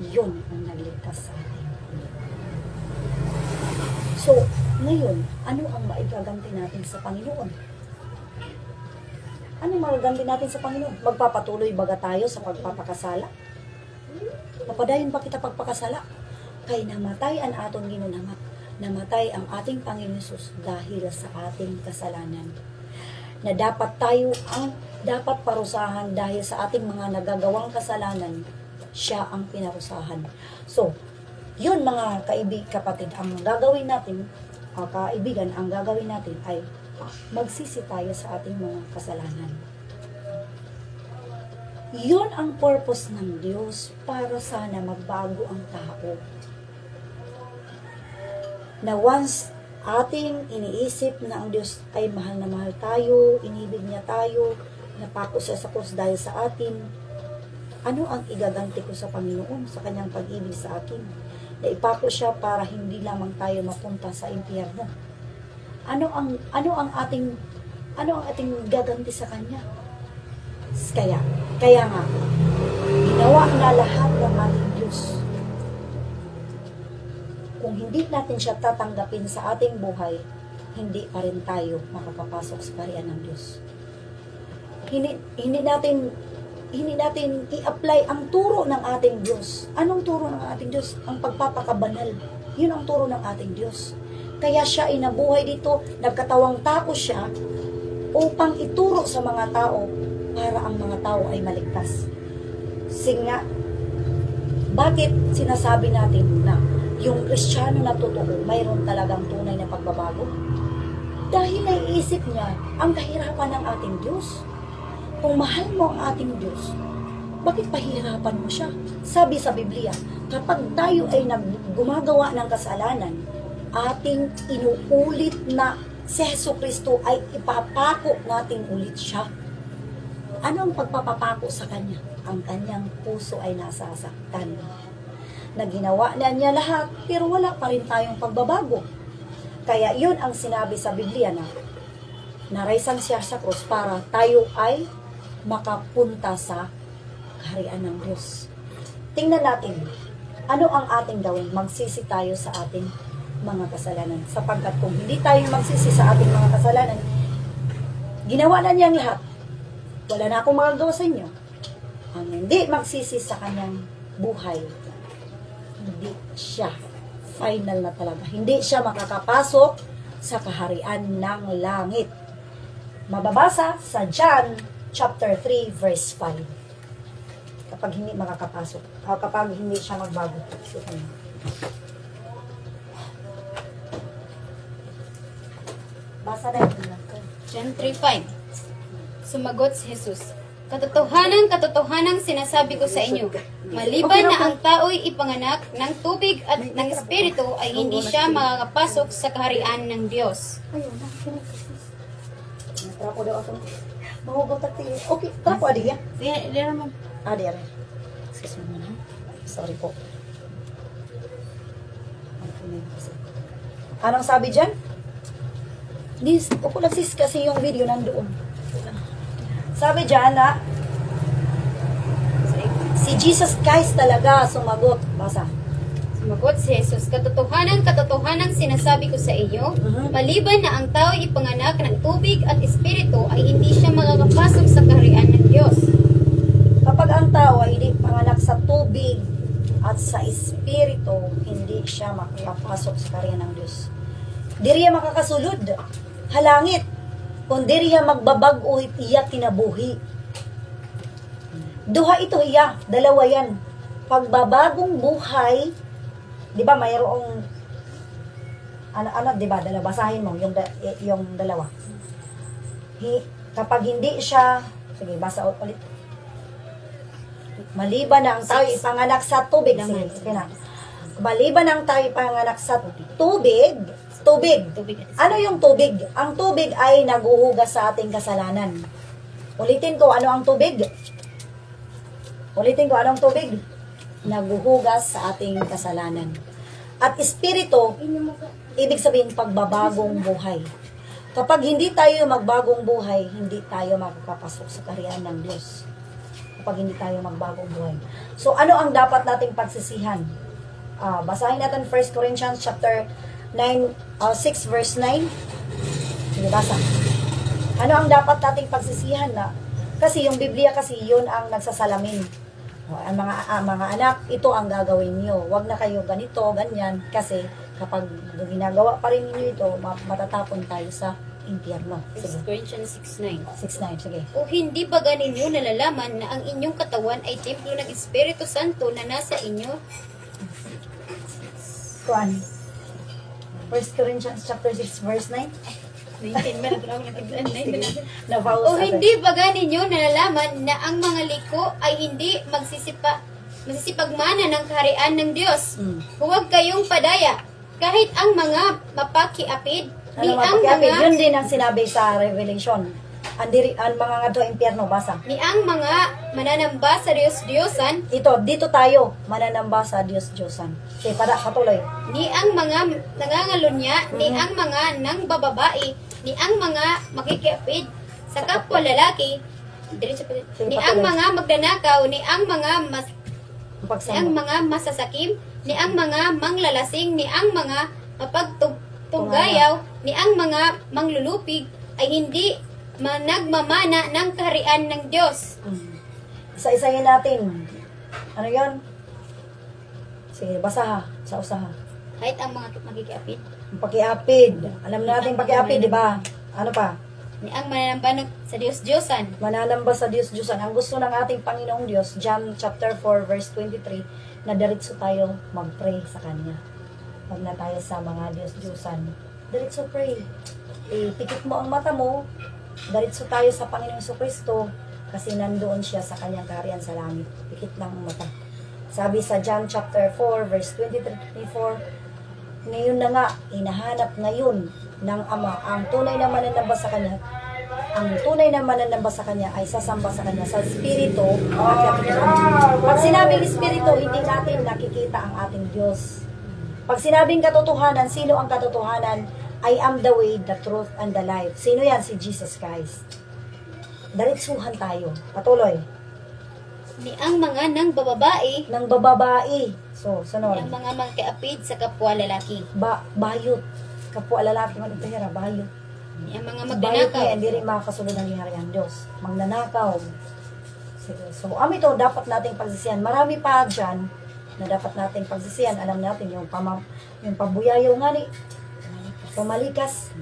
S1: yun ang nagligtas sa atin. So, ngayon, ano ang maigaganti natin sa Panginoon? Anong magaganti natin sa Panginoon? Magpapatuloy baga tayo sa pagpapakasala? Napadayon ba kita pagpakasala? Kay namatay ang atong ginunamat. Namatay ang ating Panginoon Jesus dahil sa ating kasalanan. Na dapat tayo ang dapat parusahan dahil sa ating mga nagagawang kasalanan, siya ang pinarusahan. So, yun mga kapatid, ang gagawin natin, kaibigan, ang gagawin natin ay magsisi tayo sa ating mga kasalanan. Yun ang purpose ng Diyos, para sana magbago ang tao. Na once ating iniisip na ang Diyos ay mahal na mahal tayo, inibig niya tayo, napako siya sa krus dahil sa atin, ano ang igaganti ko sa Panginoon sa kanyang pag-ibig sa akin? Na ipako siya para hindi lamang tayo mapunta sa impyerno. Ano ang ating gaganti sa kanya? Kaya nga, ginawa na lahat ng ating Diyos. Kung hindi natin siya tatanggapin sa ating buhay, hindi pa rin tayo makakapasok sa kaharian ng Diyos. Hindi natin i-apply ang turo ng ating Diyos. Anong turo ng ating Diyos? Ang pagpapakabanal. Yun ang turo ng ating Diyos. Kaya siya ay nabuhay dito, nagkatawang tao siya upang ituro sa mga tao para ang mga tao ay maligtas. Nga, bakit sinasabi natin na yung Kristiyano na totoo, mayroon talagang tunay na pagbabago? Dahil naiisip niya ang kahirapan ng ating Diyos. Kung mahal mo ang ating Diyos, bakit pahirapan mo siya? Sabi sa Biblia, kapag tayo ay gumagawa ng kasalanan, ating inuulit na si Jesucristo ay ipapako natin ulit siya. Ano ang pagpapapako sa Kanya? Ang Kanyang puso ay nasasaktan. Na ginawa na niya lahat, pero wala pa rin tayong pagbabago. Kaya yun ang sinabi sa Biblia na naraisan siya sa krus para tayo ay makapunta sa kaharian ng Diyos. Tingnan natin, ano ang ating gawin? Magsisi tayo sa ating mga kasalanan. Sapagkat kung hindi tayo magsisi sa ating mga kasalanan, ginawa na niya ang lahat. Wala na akong magagawa sa inyo. Ang hindi magsisi sa kanyang buhay, hindi siya final na talaga. Hindi siya makakapasok sa kaharian ng langit. Mababasa sa John chapter 3 verse 5. Kapag hindi makakapasok, o kapag hindi siya magbago. Basa na yun.
S3: John 3:5. Sumagot si Jesus, katotohanan sinasabi ko sa inyo, maliban na ang tao'y ipanganak ng tubig at ng espiritu ay hindi siya makakapasok sa kaharian ng Diyos.
S1: Ayun, trapo daw ako. Mahugot at tiyo. Okay, trapo adi ya.
S2: Dire mo.
S1: Adi, adi. Excuse me muna. Sorry po. Anong sabi dyan? Ako nagsis kasi yung video nandoon. Sabi dyan na si Jesus Christ talaga sumagot. Basa.
S3: Sumagot si Jesus, katotohanan sinasabi ko sa iyo, maliban na ang tao'y ipanganak ng tubig at espiritu ay hindi siya makakapasok sa kaharian ng Diyos.
S1: Kapag ang tao ay hindi panganak sa tubig at sa espiritu, hindi siya makakapasok sa kaharian ng Diyos. Di riya makakasulod. Halangit. Kung di riya magbabag-o iya kinabuhi. Duha ito iya. Dalawa yan. Pagbabagong buhay, di ba mayroong di ba? Basahin mo yung dalawa. Kapag hindi siya, sige, basa ulit. Maliban na ang tao ipanganak sa tubig. Sige na. Maliban ang tao ipanganak sa tubig. Ano yung tubig? Ang tubig ay naguhugas sa ating kasalanan. Ulitin ko, ano ang tubig? Anong tubig? Naguhugas sa ating kasalanan. At espiritu, ibig sabihin pagbabagong buhay. Kapag hindi tayo magbagong buhay, hindi tayo makakapasok sa kaharian ng Diyos. Kapag hindi tayo magbagong buhay. So, ano ang dapat nating pagsisihan? Basahin natin 1 Corinthians chapter 6 verse 9. Sige, basa. Ano ang dapat nating pagsisihan na? Kasi yung Biblia kasi yun ang nagsasalamin. Ang mga anak, ito ang gagawin niyo. Huwag na kayo ganito, ganyan. Kasi kapag ginagawa pa rin niyo ito, matatapon tayo sa impyerno.
S3: 1 Corinthians 6:9.
S1: 6:9, sige.
S3: O hindi ba ganinyo nalalaman na ang inyong katawan ay templo ng Espiritu Santo na nasa inyo?
S1: Kuan. 1 Corinthians chapter 6 verse 9.
S3: O hindi ba ganinyo nalalaman na ang mga liko ay hindi magsisipagmana ng kaharian ng Diyos? Huwag kayong padaya, kahit ang mga mapakiapid, ni ang mga
S1: Yun din ang sinabi sa Revelation. Ang mga nga do impyerno, basa.
S3: ni ang mga mananamba sa Diyos-Diyosan,
S1: Dito tayo, mananamba sa Diyos-Diyosan. Sige, patuloy.
S3: ni ang mga nangangalunya, ni ang mga nangbababae, ni ang mga makikiapid sa kapwa lalaki, ni ang mga magdanakaw, ni ang mga masasakim, ni ang mga manglalasing, ni ang mga mapagtunggayaw, ni ang mga manglulupig, ay hindi nagmamana ng kaharian ng Diyos.
S1: Isa-isahin natin. Ano yun? Sige, basa ha. Sa usaha.
S3: Kahit ang mga makikiapid.
S1: Pakiapid. Alam natin pakiapid, di ba? Ano pa?
S3: ni ang mananampanog sa Diyos-Diyosan.
S1: Mananamba sa Diyos-Diyosan. Ang gusto ng ating Panginoong Diyos, John chapter 4 verse 23, na diretso tayo mag-pray sa Kanya. Huwag na tayo sa mga Diyos-Diyosan. Diretso pray. Pikit mo ang mata mo, diretso tayo sa Panginoong Kristo kasi nandoon siya sa Kanyang kaharian sa langit. Pikit lang ang mata. Sabi sa John chapter 4 verse 23-24, ngayon na nga, inahanap ngayon ng Ama ang tunay na mananamba sa Kanya. Ang tunay na mananamba sa Kanya ay sasamba sa Kanya sa Espiritu at katotohanan. Pag sinabing Espiritu, hindi natin nakikita ang ating Diyos. Pag sinabing katotohanan, sino ang katotohanan? I am the way, the truth, and the life. Sino yan? Si Jesus Christ. Diretsuhan tayo. Patuloy.
S3: Ni ang mga nang bababae,
S1: Nang bababae. So,
S3: ni
S1: sunod.
S3: ang mga magkaapid sa kapwa lalaki,
S1: Bayot. Kapwa lalaki man ito hira, bayot.
S3: ni ang mga
S1: Bayot
S3: magnanakaw,
S1: niya, hindi rin makasunod ng hiharian Diyos. Magnanakaw. Sige. So, ito, dapat nating pagsisihan. Marami pa dyan na dapat nating pagsisihan. Alam natin, yung pabuyayaw nga ni, pamalikas,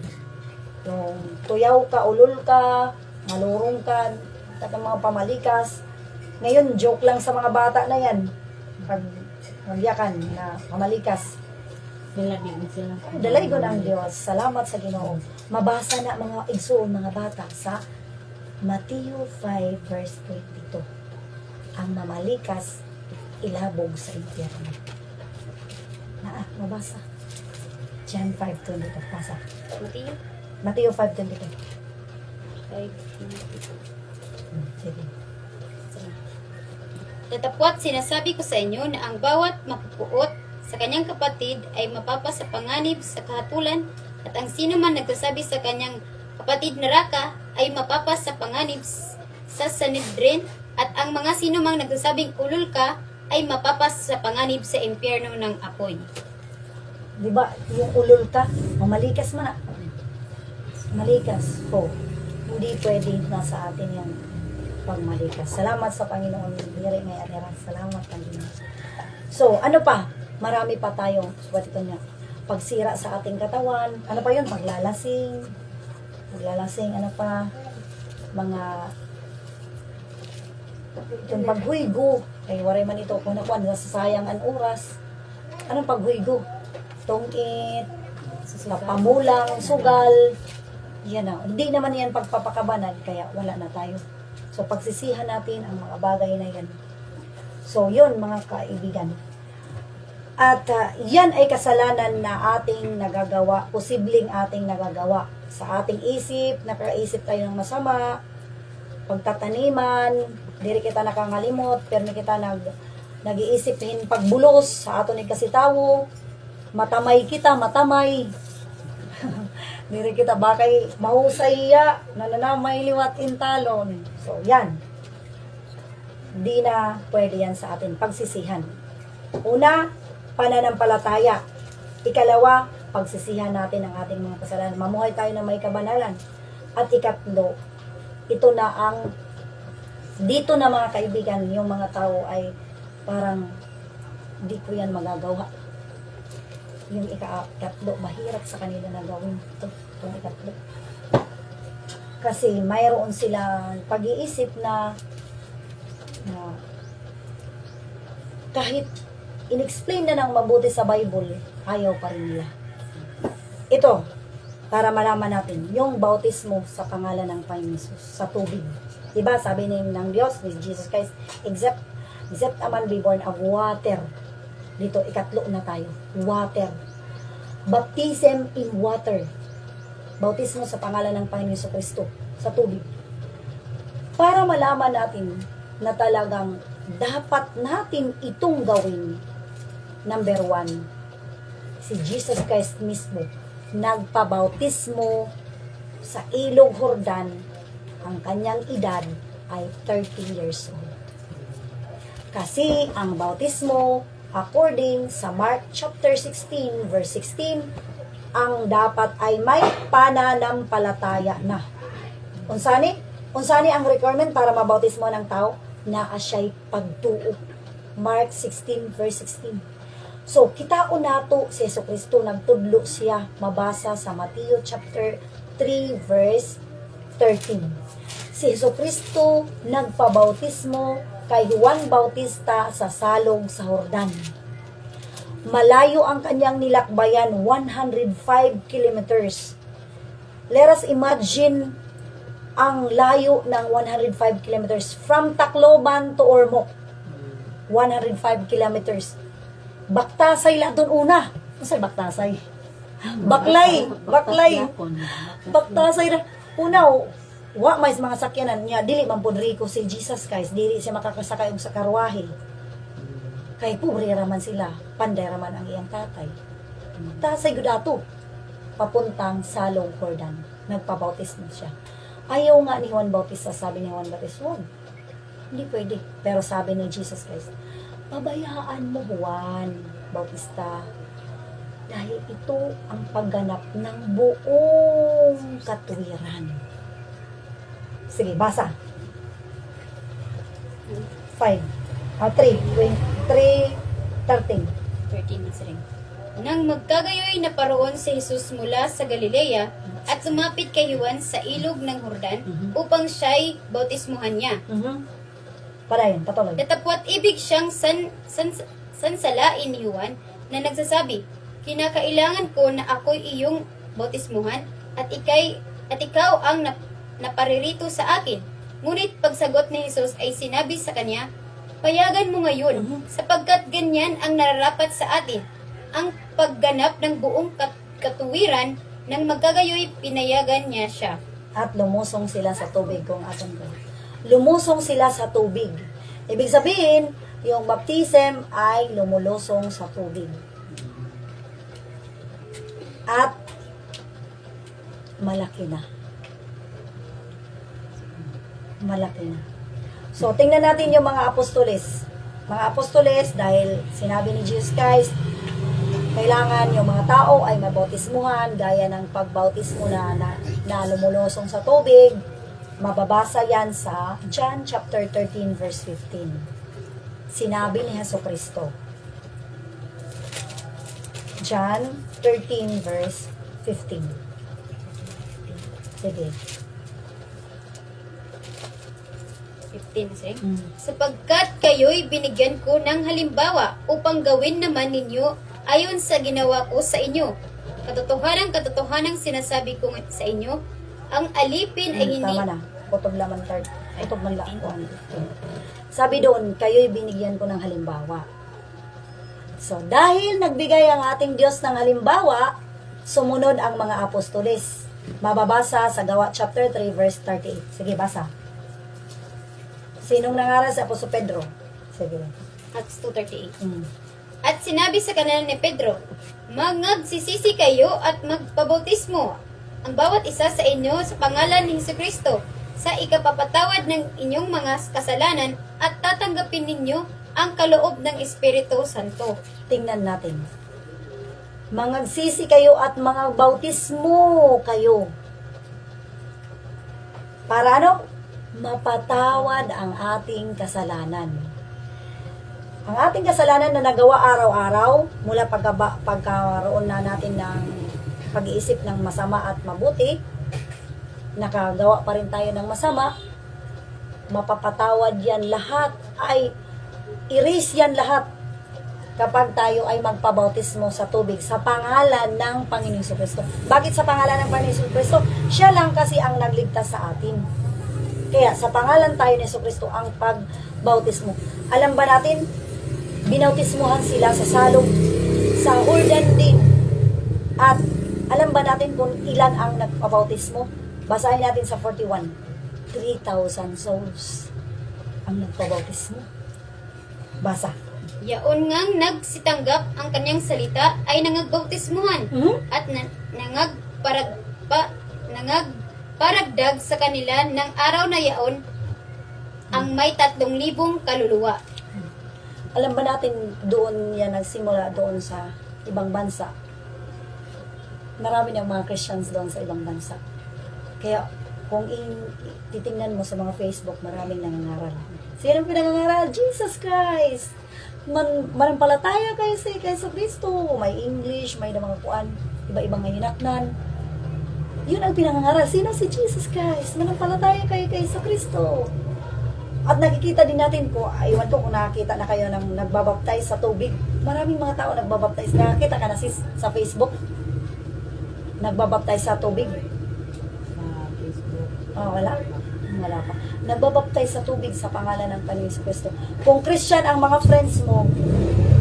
S1: yung tuyaw ka, ulol ka, malurong ka, at ang mga pamalikas. Ngayon, joke lang sa mga bata na yan. Pag magyakan na pamalikas.
S2: Daladig sila.
S1: Dalay ko ng Diyos. Salamat sa Ginoo. Mabasa na mga igsoon, mga bata sa Matthew 5 verse 22. Ang mamalikas, ilabog sa impyerno. Mabasa. John 5:22. Basa.
S3: Matthew
S1: Matthew 5:22.
S3: 5:22.
S1: Sige.
S3: Tatapwat sinasabi ko sa inyo na ang bawat mapupuot sa kanyang kapatid ay mapapa sa panganib sa kahatulan, at ang sino man nagsasabi sa kanyang kapatid na raka ay mapapa sa panganib sa Sanhedrin, at ang mga sino mang nagsasabing ulul ka ay mapapas sa panganib sa impyerno ng apoy.
S1: Di ba, yung ulol ka, mamalikas man na. Malikas. So, hindi pwede nasa atin yung pagmalikas. Salamat sa Panginoon. Diri ngayon, salamat Panginoon. So, ano pa? Marami pa tayong, swat ito niya, pagsira sa ating katawan. Ano pa yun? Paglalasing. Ano pa? Mga, yung paghuygo. Ay, waray man ito. Kung nakuha, nasasayang ang oras. Anong paghuygo? Tungit, pamulang, sugal. Yan na. Hindi naman yan pagpapakabanan, kaya wala na tayo. So, pagsisihan natin ang mga bagay na yan. So, yun mga kaibigan. At yan ay kasalanan na ating nagagawa, posibleng ating nagagawa. Sa ating isip, nakaisip tayo ng masama, pagtataniman, diri kita nakangalimot, pero kita nag-iisipin pagbulos sa ato ni kasitawo, matamay kita, matamay. Diri kita bakay mahusay ya, nananamay liwat intalon. So, yan. Hindi na pwede yan sa atin pagsisihan. Una, pananampalataya. Ikalawa, pagsisihan natin ang ating mga kasalanan. Mamuhay tayo na may kabanalan. At ikatlo, ito na ang, dito na mga kaibigan, yung mga tao ay parang, di ko yan magagawa. Yung ikatlo, mahirap sa kanila na gawin ito, itong ikatlo. Kasi mayroon silang pag-iisip na kahit in-explain na ng mabuti sa Bible, ayaw pa rin nila. Ito, para malaman natin, yung bautismo sa pangalan ng Panginoon Jesus, sa tubig. Diba, sabi ng Diyos, ni Jesus Christ, except a man be born of water. Dito, ikatlo na tayo. Water. Baptism in water. Bautismo sa pangalan ng Panginoon Kristo sa tubig. Para malaman natin na talagang dapat natin itong gawin. Number 1, si Jesus Christ mismo nagpabautismo sa Ilog Jordan. Ang kanyang edad ay 30 years old. Kasi ang bautismo, according sa Mark chapter 16 verse 16, ang dapat ay may pananampalataya na. Unsani ang requirement para mabautismo ng tao? Na siya'y pagtuo. Mark 16 verse 16. So, kitaon nato si Jesucristo, nagtudlo siya, mabasa sa Matthew chapter 3 verse 13. Si Jesucristo nagpabautismo kay Juan Bautista sa salog sa Jordan. Malayo ang kanyang nilakbayan, 105 kilometers. Let us imagine ang layo ng 105 kilometers from Tacloban to Ormoc. 105 kilometers. Baktasay la doon una. Ano sa Baktasay? Baklay. Baktasay na. Una, wa may mga sakyanan niya. Dili man pud Rico si Jesus Christ. Dili siya makakasakay og sa karwahe. Kay pobre raman sila. Panday raman ang iyang tatay. Baktasay gud ato. Papuntang Salong Jordan. Nagpabautismo siya. Ayaw nga ni Juan Bautista, sabi ni Juan Bautista, wag. Hindi pwede. Pero sabi ni Jesus Christ, pabayaan mo Juan Bautista. Dahil ito ang pagganap ng buong katuwiran. Sige, basa. 5. 3:13.
S3: 13 is ring. Nang magkagayoy na paroon si Jesus mula sa Galilea at sumapit kay Juan sa ilog ng Jordan upang siya'y bautismuhan niya.
S1: Padayon, patuloy.
S3: Datapwat ibig siyang sansalain ni Juan na nagsasabi, kinakailangan ko na ako'y iyong bautismuhan at ikaw ang naparirito sa akin. Ngunit pagsagot ni Jesus ay sinabi sa kanya, payagan mo ngayon sapagkat ganyan ang nararapat sa atin. Ang pagganap ng buong katuwiran nang magkagayoy pinayagan niya siya.
S1: At lumusong sila sa tubig kung aton ko. Lumusong sila sa tubig. Ibig sabihin, yung baptism ay lumulusong sa tubig. At malaki na. Malaki na. So, tingnan natin yung mga apostoles. Mga apostoles, dahil sinabi ni Jesus Christ, kailangan yung mga tao ay mabautismuhan gaya ng pagbautismo na lumulusong sa tubig. Mababasa yan sa John chapter 13 verse 15. Sinabi ni Jesucristo. John 13 verse 15. Sige.
S3: 15 sing. Sapagkat kayo'y binigyan ko ng halimbawa upang gawin naman ninyo ayon sa ginawa ko sa inyo. Katotohanang sinasabi ko sa inyo, ang alipin ay hindi...
S1: Tama na. Kutob laman third. Kutob man lang. Sabi doon, kayo'y binigyan ko ng halimbawa. So, dahil nagbigay ang ating Diyos ng halimbawa, sumunod ang mga apostoles. Mababasa sa Gawa chapter 3 verse 38. Sige, basa. Sinong nangaral sa Apostol Pedro? Sige.
S3: Acts 2:38. At sinabi sa kanila ni Pedro, magsisisi kayo at magpabautismo ang bawat isa sa inyo sa pangalan ni Jesucristo sa ikapapatawad ng inyong mga kasalanan at tatanggapin ninyo ang kaloob ng Espiritu Santo.
S1: Tingnan natin. Mangagsisi kayo at mga bautismo kayo. Para ano? Mapatawad ang ating kasalanan. Ang ating kasalanan na nagawa araw-araw, mula pagkaroon na natin ng pag-iisip ng masama at mabuti, nakagawa pa rin tayo ng masama, mapapatawad yan lahat, ay erase yan lahat kapag tayo ay magpabautismo sa tubig sa pangalan ng Panginoong Jesucristo. Bakit sa pangalan ng Panginoong Jesucristo? Siya lang kasi ang nagligtas sa atin. Kaya sa pangalan tayo ni Jesucristo ang pagbautismo. Alam ba natin, binautismuhan sila sa salong sa Jordan din. At alam ba natin kung ilan ang nagpabautismo? Basahin natin sa 41. 3,000 souls ang nagpabautismo. Basa.
S3: Yaon ngang nagsitanggap ang kanyang salita ay nangagbautismuhan at nangagparagdag sa kanila ng araw na yaon ang may 3,000 kaluluwa.
S1: Alam ba natin doon yan nagsimula doon sa ibang bansa? Marami ng mga Christians doon sa ibang bansa. Kaya kung titingnan mo sa mga Facebook, maraming nangangaral. Sino pinangangaral? Jesus Christ! Manampalataya kayo kay Kristo. May English, may mga kuan, iba-ibang hinaknan. Yun ang pinangangaral. Sino si Jesus Christ? Manampalataya kayo kay Kristo. At nakikita din natin po, iwan ko kung nakakita na kayo ng nagbabaptize sa tubig. Maraming mga tao nagbabaptize. Nakakita ka na sis sa Facebook? Nagbabaptize sa tubig.
S2: Sa Facebook.
S1: Oh, wala. Wala pa. Nagbabaptize sa tubig sa pangalan ng Panginoon Kristo. Kung Christian ang mga friends mo,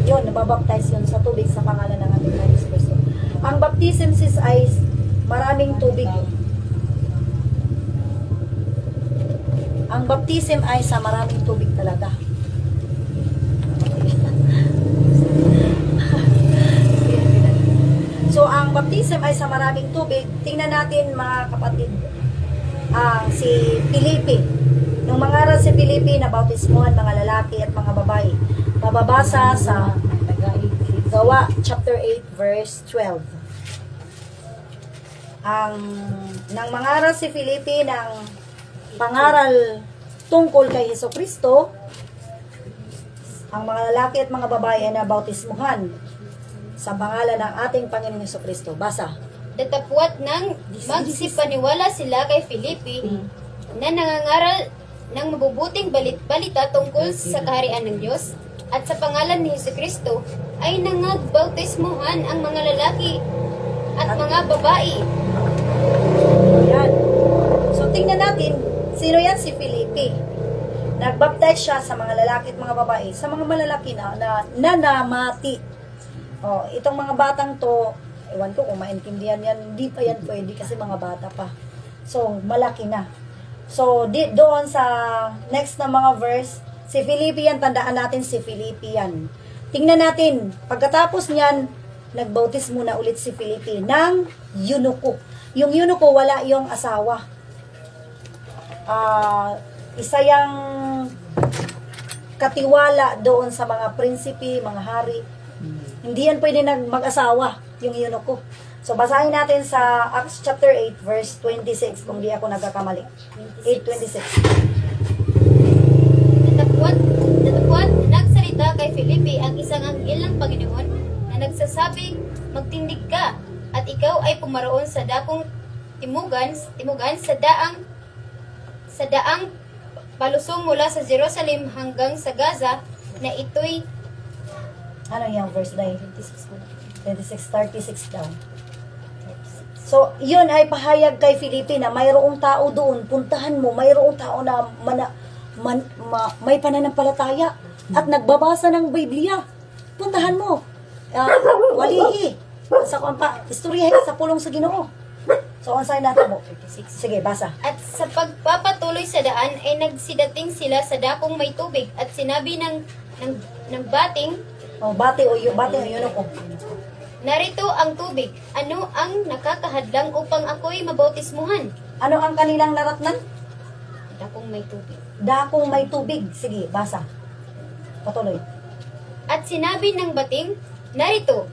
S1: yun, nababaptize yun sa tubig sa pangalan ng ating Panginoon Kristo. Ang baptism sis ay maraming tubig. Ang baptism ay sa maraming tubig talaga. So, ang baptism ay sa maraming tubig. Tingnan natin mga kapatid, si Filipi. Nung mangaral si Filipi na bautismuhan mga lalaki at mga babae. Mababasa sa Gawa chapter 8 verse 12. Nang mangaral si Filipi ng pangaral tungkol kay Hesukristo, ang mga lalaki at mga babae ay nabautismuhan sa pangalan ng ating Panginoong Hesukristo. Basa.
S3: Datapwat nang magsipaniwala sila kay Filipi na nangangaral ng mabubuting balita tungkol sa kaharian ng Diyos at sa pangalan ni Hesukristo ay nangagbautismuhan ang mga lalaki at mga babae.
S1: Yan. So, tingnan natin, sino yan? Si Filipi. Nagbaptize siya sa mga lalaki at mga babae, sa mga malalaki na namati. Oh, itong mga batang to, ewan ko kung maintindihan yan, hindi pa yan pwede kasi mga bata pa. So, malaki na. So, doon sa next na mga verse, si Filipi yan, tandaan natin si Filipi yan. Tingnan natin, pagkatapos niyan, nagbautis muna ulit si Filipi ng eunuko. Yung eunuko, wala yung asawa. Isa yung katiwala doon sa mga prinsipe, mga hari. Hindi yan pwede mag-asawa, yung eunuko. So, basahin natin sa Acts chapter 8, verse 26, kung di ako nagkakamali. 8:26.
S3: Datapwat nagsalita kay Filipi ang isang anghel ng Panginoon na nagsasabing, magtindig ka, at ikaw ay pumaroon sa dakong timugan sa daang palusong mula sa Jerusalem hanggang sa Gaza, na ito'y
S1: Ano yung verse 9? 36 daw. So, yun ay pahayag kay Filipi na mayroong tao doon, puntahan mo, mayroong tao na may pananampalataya at nagbabasa ng Biblia. Puntahan mo. Walihi. Sa kumpa, istoryahin sa pulong sa Ginoo. So, ansay natin mo. Sige, basa.
S3: At sa pagpapatuloy sa daan ay nagsidating sila sa dakong may tubig at sinabi ng bating,
S1: Bati o eunuko.
S3: narito ang tubig, ano ang nakakahadlang upang ako'y mabautismuhan?
S1: Ano ang kanilang naratnan?
S3: Dakong may tubig.
S1: Dakong may tubig. Sige, basa. Patuloy.
S3: At sinabi ng bating, narito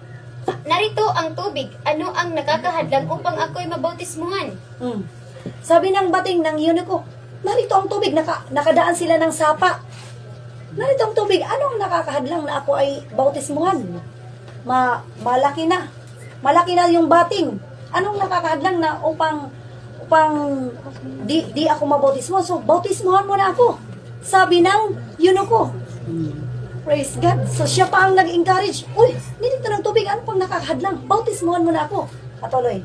S3: ang tubig, ano ang nakakahadlang upang ako'y mabautismuhan?
S1: Sabi ng bating ng eunuko, narito ang tubig, nakadaan sila ng sapa. Narito ang tubig, anong nakakahadlang na ako ay bautismuhan? Malaki na. Malaki na yung bating. Anong nakakahadlang na upang di ako mabautismuhan? So, bautismuhan mo na ako. Sabi ng eunuko. Praise God. So, siya pa ang nag-encourage. Uy, nilito ng tubig, ano pang nakakahadlang? Bautismuhan mo na ako. Patuloy.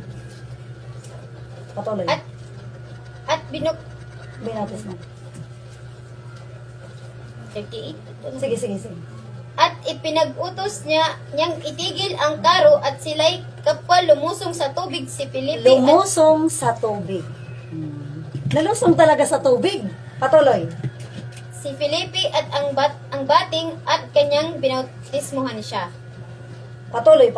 S3: At
S1: Binatis mo.
S3: 38.
S1: Sige.
S3: At ipinag-utos niyang itigil ang karo at sila'y kapwa lumusong sa tubig si Filipi
S1: Lumusong sa tubig. Nalusong talaga sa tubig. Patuloy.
S3: si Filipi at ang bating at kanyang binautismuhan siya.
S1: Patuloy.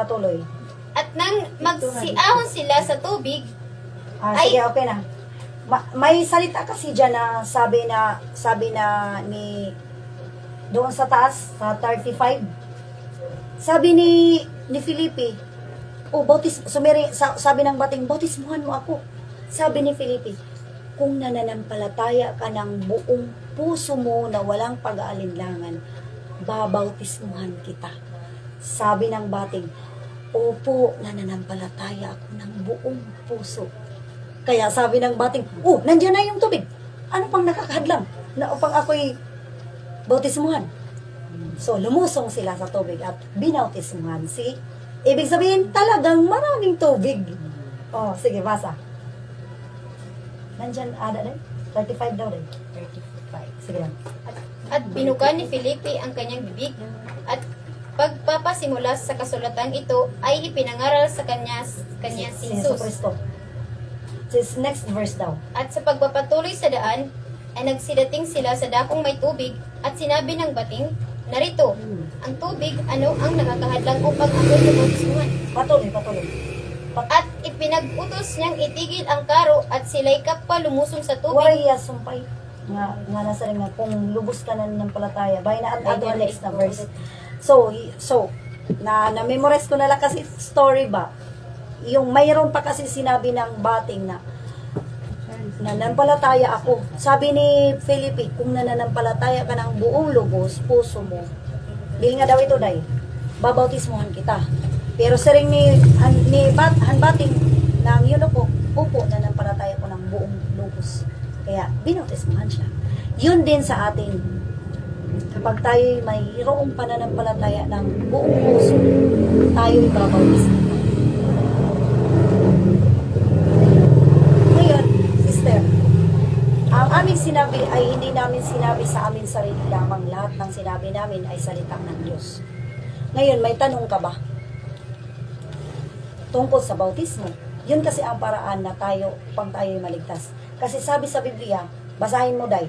S3: At nang magsiahon sila sa tubig,
S1: Sige, okay na. May salita kasi dyan na sabi na ni doon sa taas, sa 35. Sabi ni Filipi, sabi ng bating, bautismuhan mo ako. Sabi ni Filipi, kung nananampalataya ka ng buong puso mo na walang pag-aalinlangan, babautismuhan kita. Sabi ng bating, opo, nananampalataya ako ng buong puso. Kaya sabi ng bating, nandiyan na yung tubig. Ano pang nakakahadlang na upang ako'y bautismuhan? So, lumusong sila sa tubig at binautismuhan si. Ibig sabihin, talagang maraming tubig. Sige, basa. Nandyan, ada rin? 35 daw rin. 35. Sige lang.
S3: At binuka ni Felipe ang kanyang bibig at pagpapasimula sa kasulatang ito ay ipinangaral sa kanya si
S1: Yesu
S3: Jesus.
S1: Kristo. This next verse daw.
S3: At sa pagpapatuloy sa daan, ay nagsidating sila sa dakong may tubig at sinabi ng bating, narito, ang tubig, ano ang nakakahadlang upang ako'y mabautismuhan.
S1: Patuloy.
S3: At ipinag-utos niyang itigil ang karo at sila'y kapwa lumusong sa tubig.
S1: Wariya, sumpay. Nga nasa rin nga, kung lubos ka na ng palataya. Bay na ang next na verse. So, na-memorize ko na lang kasi story ba? Yung mayroon pa kasi sinabi ng bating na nananampalataya ako. Sabi ni Felipe, kung nananampalataya ka ng buong lubos, puso mo, dili nga daw ito, day, babautismuhan kita. Pero sa ring ni Bating, ng yun ako, nananampalataya ko ng buong lubos. Kaya, binautismuhan siya. Yun din sa atin. Kapag tayo'y mayroong pananampalataya ng buong puso, tayo'y babautismuhan. Ngayon, sister, ang aming sinabi ay hindi namin sinabi sa amin sarili lamang. Lahat ng sinabi namin ay salita ng Diyos. Ngayon, may tanong ka ba? Tungkol sa bautismo. Yun kasi ang paraan na upang tayo'y maligtas. Kasi sabi sa Biblia, basahin mo, day,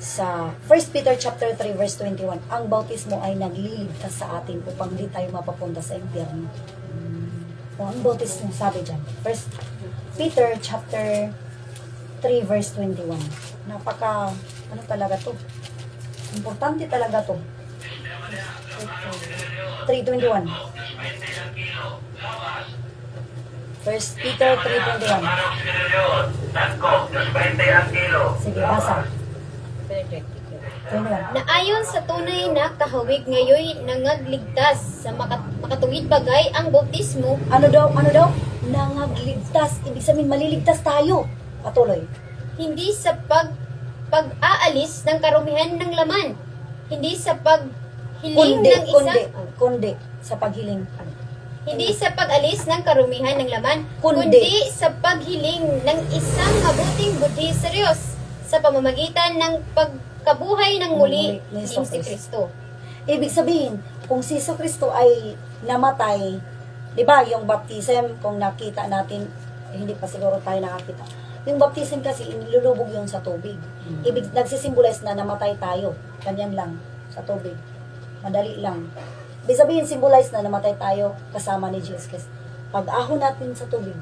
S1: sa 1 Peter chapter 3 verse 21, ang bautismo ay nagliligtas sa atin upang di tayo mapapunta sa impyerno. Ang bautismo, sabi dyan, 1 Peter chapter 3 verse 21. Talaga to? Importante talaga to. 3:21. 1 Peter 3:21. Sige, basa. 21.
S3: Na ayon sa tunay na kahawig ngayon nangagligtas sa makatuwid bagay ang bautismo
S1: Ano daw? Nangagligtas. Ibig sabihin, maliligtas tayo. Patuloy.
S3: hindi sa pag-aalis ng karumihan ng laman, hindi sa paghiling ng
S1: Kundi sa paghiling.
S3: hindi sa pag-alis ng karumihan ng laman,
S1: Kundi.
S3: kundi sa paghiling ng isang mabuting budhi sa Diyos sa pamamagitan ng pagkabuhay ng muli
S1: Ni
S3: ni
S1: Jesus
S3: si Kristo.
S1: Ibig sabihin, kung si Jesu Kristo ay namatay, di ba, yung baptism, kung nakita natin, hindi pa siguro tayo nakakita. Yung baptism kasi, inilulubog yung sa tubig. Ibig, nagsisimbolize na namatay tayo. Ganyan lang, sa tubig. Madali lang. Ibig sabihin, symbolize na namatay tayo kasama ni Jesus Christ. Pag ahon natin sa tubig,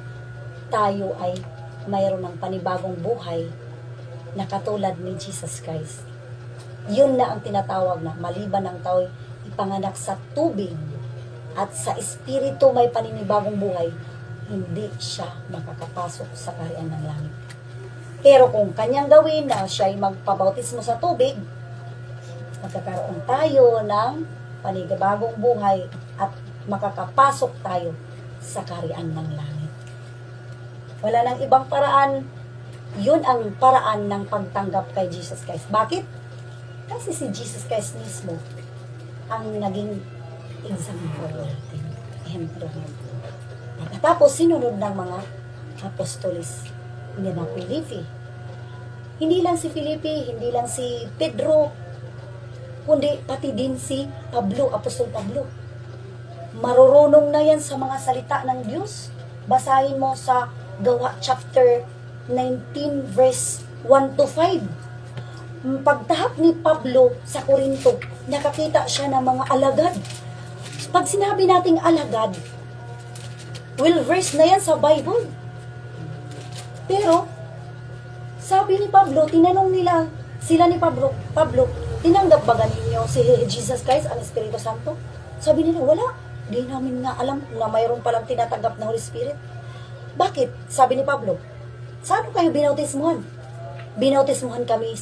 S1: tayo ay mayroon ng panibagong buhay na katulad ni Jesus Christ. Yun na ang tinatawag na maliban ng tao'y ipanganak sa tubig at sa espiritu may paninibagong buhay, hindi siya makakapasok sa kaharian ng langit. Pero kung kanyang gawin na siya ay magpabautismo sa tubig, magkakaroon tayo ng panibagong buhay at makakapasok tayo sa kaharian ng langit. Wala nang ibang paraan. Yun ang paraan ng pagtanggap kay Jesus Christ. Bakit? Kasi si Jesus Christ mismo ang naging example natin. Ehemplo. Pagkatapos, sinunod ng mga apostolis. Hindi na Felipe. Hindi lang si Felipe, hindi lang si Pedro, kundi pati din si Pablo, Apostol Pablo. Marurunong na yan sa mga salita ng Diyos. Basahin mo sa Gawa chapter 19 verse 1 to 5. Pagtahak ni Pablo sa Korinto, nakakita siya ng mga alagad. Pag sinabi nating alagad, verse na yan sa Bible. Pero, sabi ni Pablo, tinanong nila, sila ni Pablo, tinanggap ba ninyo si Jesus Christ, ang Espiritu Santo? Sabi nila, wala. Di namin nga alam na mayroon palang tinatanggap na Holy Spirit. Bakit? Sabi ni Pablo, saan kayo binautismuhan? Binautismuhan kami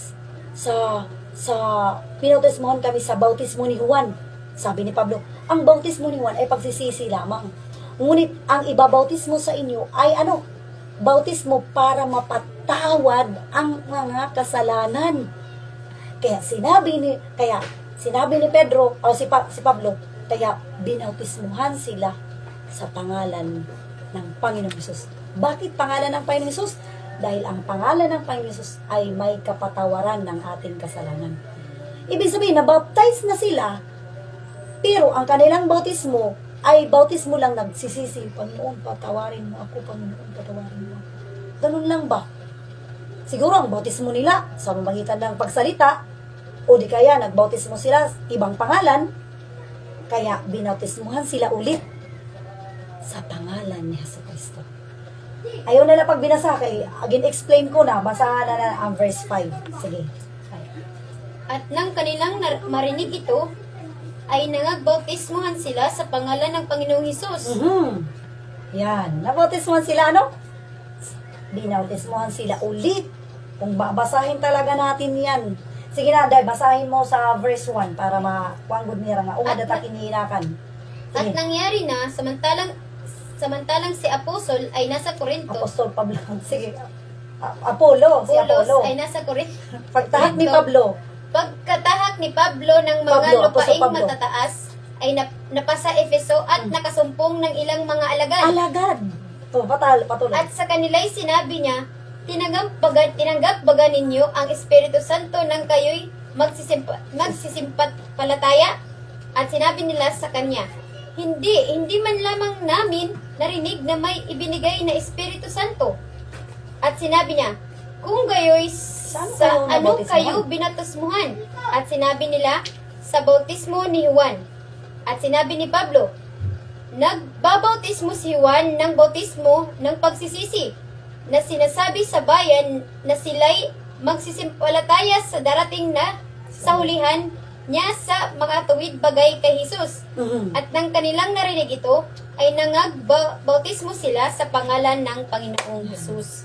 S1: binautismuhan kami sa bautismo ni Juan. Sabi ni Pablo, ang bautismo ni Juan ay pagsisisi lamang. Ngunit ang ibabautismo sa inyo ay bautismo para mapatawad ang mga kasalanan. Kaya sinabi ni Pedro o si Pablo, kaya binautismuhan sila sa pangalan ng Panginoong Hesus. Bakit pangalan ng Panginoong Hesus? Dahil ang pangalan ng Panginoong Hesus ay may kapatawaran ng ating kasalanan. Ibig sabihin, nabaptize na sila, pero ang kanilang bautismo ay bautismo lang nagsisisi, Panginoon, patawarin mo ako, Panginoon, patawarin mo. Ganun lang ba? Siguro ang bautismo nila sa pamamagitan ng pagsalita, o di kaya nagbautismo sila ibang pangalan, kaya binautismuhan sila ulit sa pangalan ni Jesucristo. Ayaw na lang pag binasa, kay again explain ko na, basahan na ang verse 5. Sige.
S3: At nang kanilang marinig ito, ay nangagbautismuhan sila sa pangalan ng Panginoong Hesus.
S1: Yan. Nabautismuhan sila, ano? Binautismuhan sila ulit. Kung babasahin talaga natin yan. Sige na, dahil basahin mo sa verse 1 para makuanggod nila nga. Umadata kinihinakan.
S3: At
S1: Sige.
S3: nangyari na, samantalang si Apostol ay nasa Corinto.
S1: Apostol Pablo. Sige. Apollo. Si Apollo.
S3: ay nasa Corinto.
S1: Pagtahak ni Pablo.
S3: Pagkatahak ni Pablo ng mga
S1: Pablo, Apostol
S3: lupaing
S1: Pablo.
S3: matataas, ay napasa Efeso at nakasumpong ng ilang mga alagad.
S1: Alagad. Patuloy.
S3: At sa kanila'y sinabi niya, tinanggap baga ninyo ang Espiritu Santo nang kayo'y magsisimpalataya? At sinabi nila sa kanya, hindi man lamang namin narinig na may ibinigay na Espiritu Santo. At sinabi niya, kung gayo'y sa ano kayo binatismuhan? At sinabi nila, sa bautismo ni Juan. At sinabi ni Pablo, nagbabautismo si Juan ng bautismo ng pagsisisi, na sinasabi sa bayan na sila'y magsisimpalataya sa darating na sa hulihan niya sa makatuwid bagay kay Jesus. At nang kanilang narinig ito, ay nangagbautismo sila sa pangalan ng Panginoong Jesus.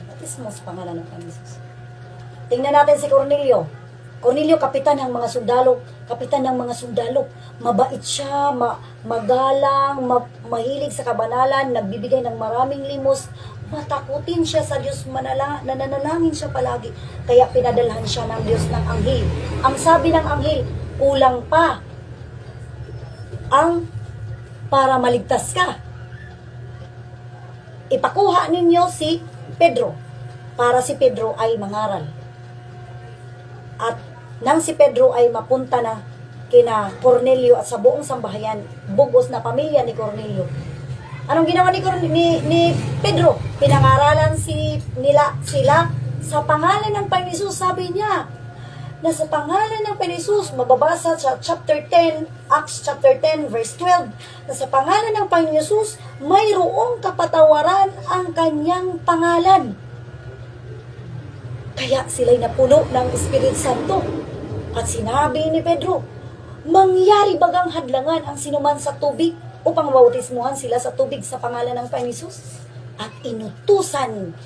S1: Bautismo sa pangalan ng Panginoong Jesus. Tingnan natin si Cornelio. Cornelio, kapitan ng mga sundalo. Kapitan ng mga sundalo. Mabait siya, magalang, mahilig sa kabanalan, nagbibigay ng maraming limos. Matakutin siya sa Diyos, nananalangin siya palagi. Kaya pinadalhan siya ng Diyos ng anghel. Ang sabi ng anghel, kulang pa ang para maligtas ka. Ipakuha ninyo si Pedro para si Pedro ay mangaral. At nang si Pedro ay mapunta na kina Cornelio at sa buong sambahayan, bugos na pamilya ni Cornelio, anong ginawa ni Pedro? Pinangaralan sila sa pangalan ng Panginoon Hesus. Sabi niya na sa pangalan ng Panginoon Hesus, mababasa sa chapter 10, Acts chapter 10 verse 12, na sa pangalan ng Panginoon Hesus mayroong kapatawaran ang kanyang pangalan. Kaya sila'y napuno ng Espiritu Santo. At sinabi ni Pedro, mangyari bagang hadlangan ang sinuman sa tubig upang bautismuhan sila sa tubig sa pangalan ng Panginoon Hesus? At inutusan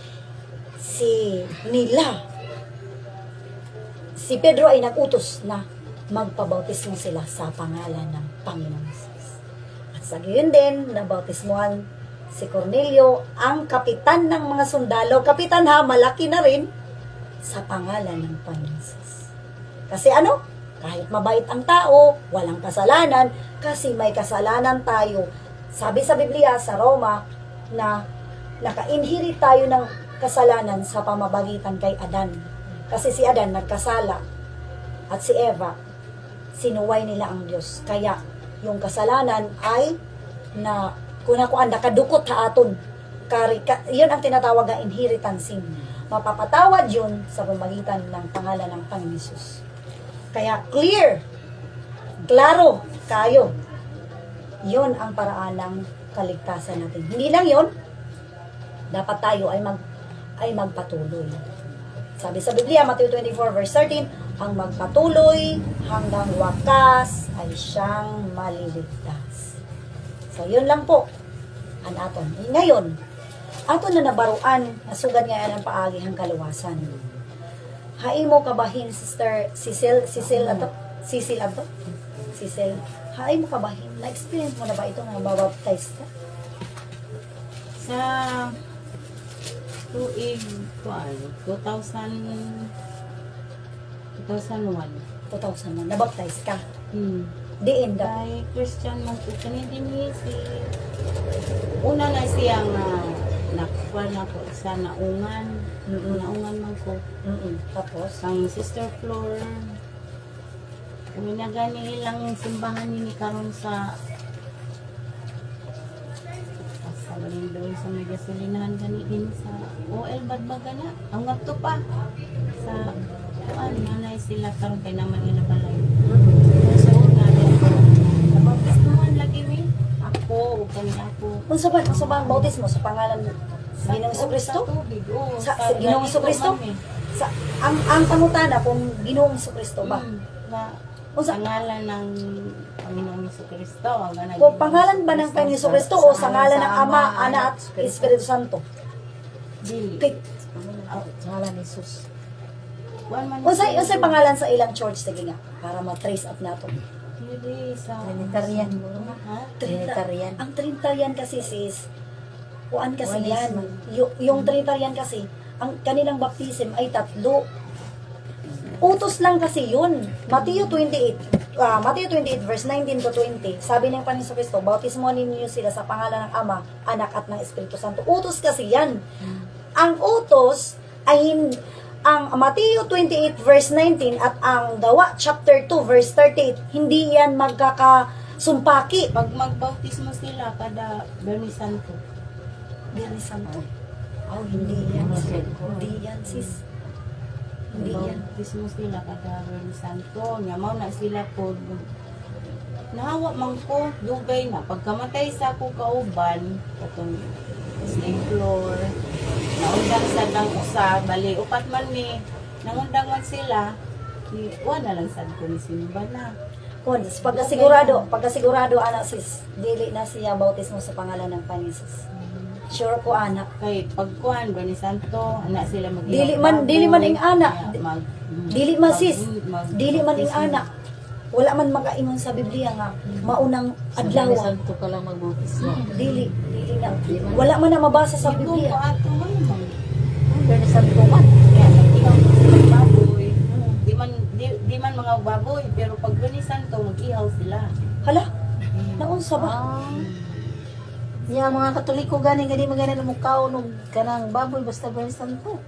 S1: si Pedro ay nagutos na magpabautismo sila sa pangalan ng Panginoong Hesus. At sa gayon din, nabautismuhan si Cornelio, ang kapitan ng mga sundalo. Kapitan ha, malaki na rin, sa pangalan ng Panginoong Hesus. Kasi ano? Kahit mabait ang tao, walang kasalanan, kasi may kasalanan tayo. Sabi sa Biblia, sa Roma, na naka-inherit tayo ng kasalanan sa pamamagitan kay Adan. Kasi si Adan nagkasala, at si Eva, sinuway nila ang Diyos. Kaya, yung kasalanan ay na kunakuan, nakadukot ha aton. Yun ang tinatawag na inheritance sin. Mapapatawad yun sa pamamagitan ng pangalan ng Panginoon Hesus. Kaya klaro kayo. Yun ang paraan ng kaligtasan natin. Hindi lang yun, dapat tayo ay magpatuloy. Sabi sa Biblia, Matthew 24 verse 13, ang magpatuloy hanggang wakas ay siyang maliligtas. So, yun lang po ang aton. Ngayon, aton na nabaruan, nasugad nga ang paagi hang kaluwasan. Haimo kabahin, Sister Cecil, haimo kabahin, na-experience mo na ba ito nga mabaptize ka?
S2: Sa tuig, 2001.
S1: 2001. Nabaptize ka.
S2: Hmm.
S1: Diin da.
S2: Kay Christian man po kanina din si una na siya nga nakuha na ko sa naungan. Naungan man ko.
S1: Tapos,
S2: Ang Sister Flor, kami na gani ilang simbahan ni karon sa sabalin doon sa may gasolinahan gani din sa OL Badbaga na. Ang nagto pa sa kuan nanay sila karon kay naman ila balay. Sa una din ko. Nabaptistuhan lagi mi. Ako ug kani ako.
S1: unsa ba ang bautismo sa pangalan sa Ginoong Jesucristo? Sa Ginoong Jesucristo? Sa ang pangutana kung Ginoong Jesucristo ba?
S2: Na
S1: Unsa
S2: pangalan ng Panginoong Jesucristo.
S1: kung pangalan ba ng Panginoong Jesucristo o sa ngalan ng Ama, Anak at Espiritu Santo?
S2: Dili.
S1: Kay
S4: Sa ngalan ni Jesus.
S1: unsay pangalan sa ilang church sige nga para ma-trace up nato.
S2: Dili sa
S4: Trinitarian.
S2: Ha?
S4: Trinitarian.
S1: Ang Trinitarian kasi sis, kuan kasi
S4: One is
S1: yan.
S4: man.
S1: Yung Trinitarian kasi, ang kanilang baptism ay 3. Utos lang kasi yun. Matthew 28 verse 19 to 20. Sabi ng Panginoon Kristo, bautismo ninyo sila sa pangalan ng Ama, Anak at ng Espiritu Santo. Utos kasi yan. Ang utos ay ang Matthew 28 verse 19 at ang Gawa chapter 2 verse 38, hindi yan magkakasumpaki.
S2: Pag magbautismo sila kada Bernie Santo.
S1: Biyernes Santo. Oh, hindi yan. Hindi yan, sis. Hindi yan.
S2: Magbautismo sila kada Bernie Santo. Nya mao na sila po. Nahawa man ko dugay na pagkamatay sa ako kauban katong slave floor. Naundang sa dang usa bali upat man mi. Nangundang man sila. Wala lang sad ko ni simba na.
S1: Kung pagkasigurado anak sis, dili na siya bautismo sa pangalan ng Panginoon. Sure ko anak.
S2: Kay pagkuhan Bernie Santo, anak sila mag
S1: Dili man ing anak. Dili man sis. Dili man ing anak. Wala man makaingon sa Biblia nga maunang adlaw.
S4: Santo ka lang magbautismo.
S1: Dili na. Wala man na mabasa sa
S2: Ito
S1: Biblia.
S2: ko ato man man.
S4: Bernie Santo man.
S2: Kaya nag-ihaw sila ng baboy. Di man mga baboy, pero pag Bernie Santo, mag-ihaw sila.
S1: Hala, naunsa ba?
S4: Ya mga Katoliko gani magana mukaw nung kanang baboy basta Bernie Santo.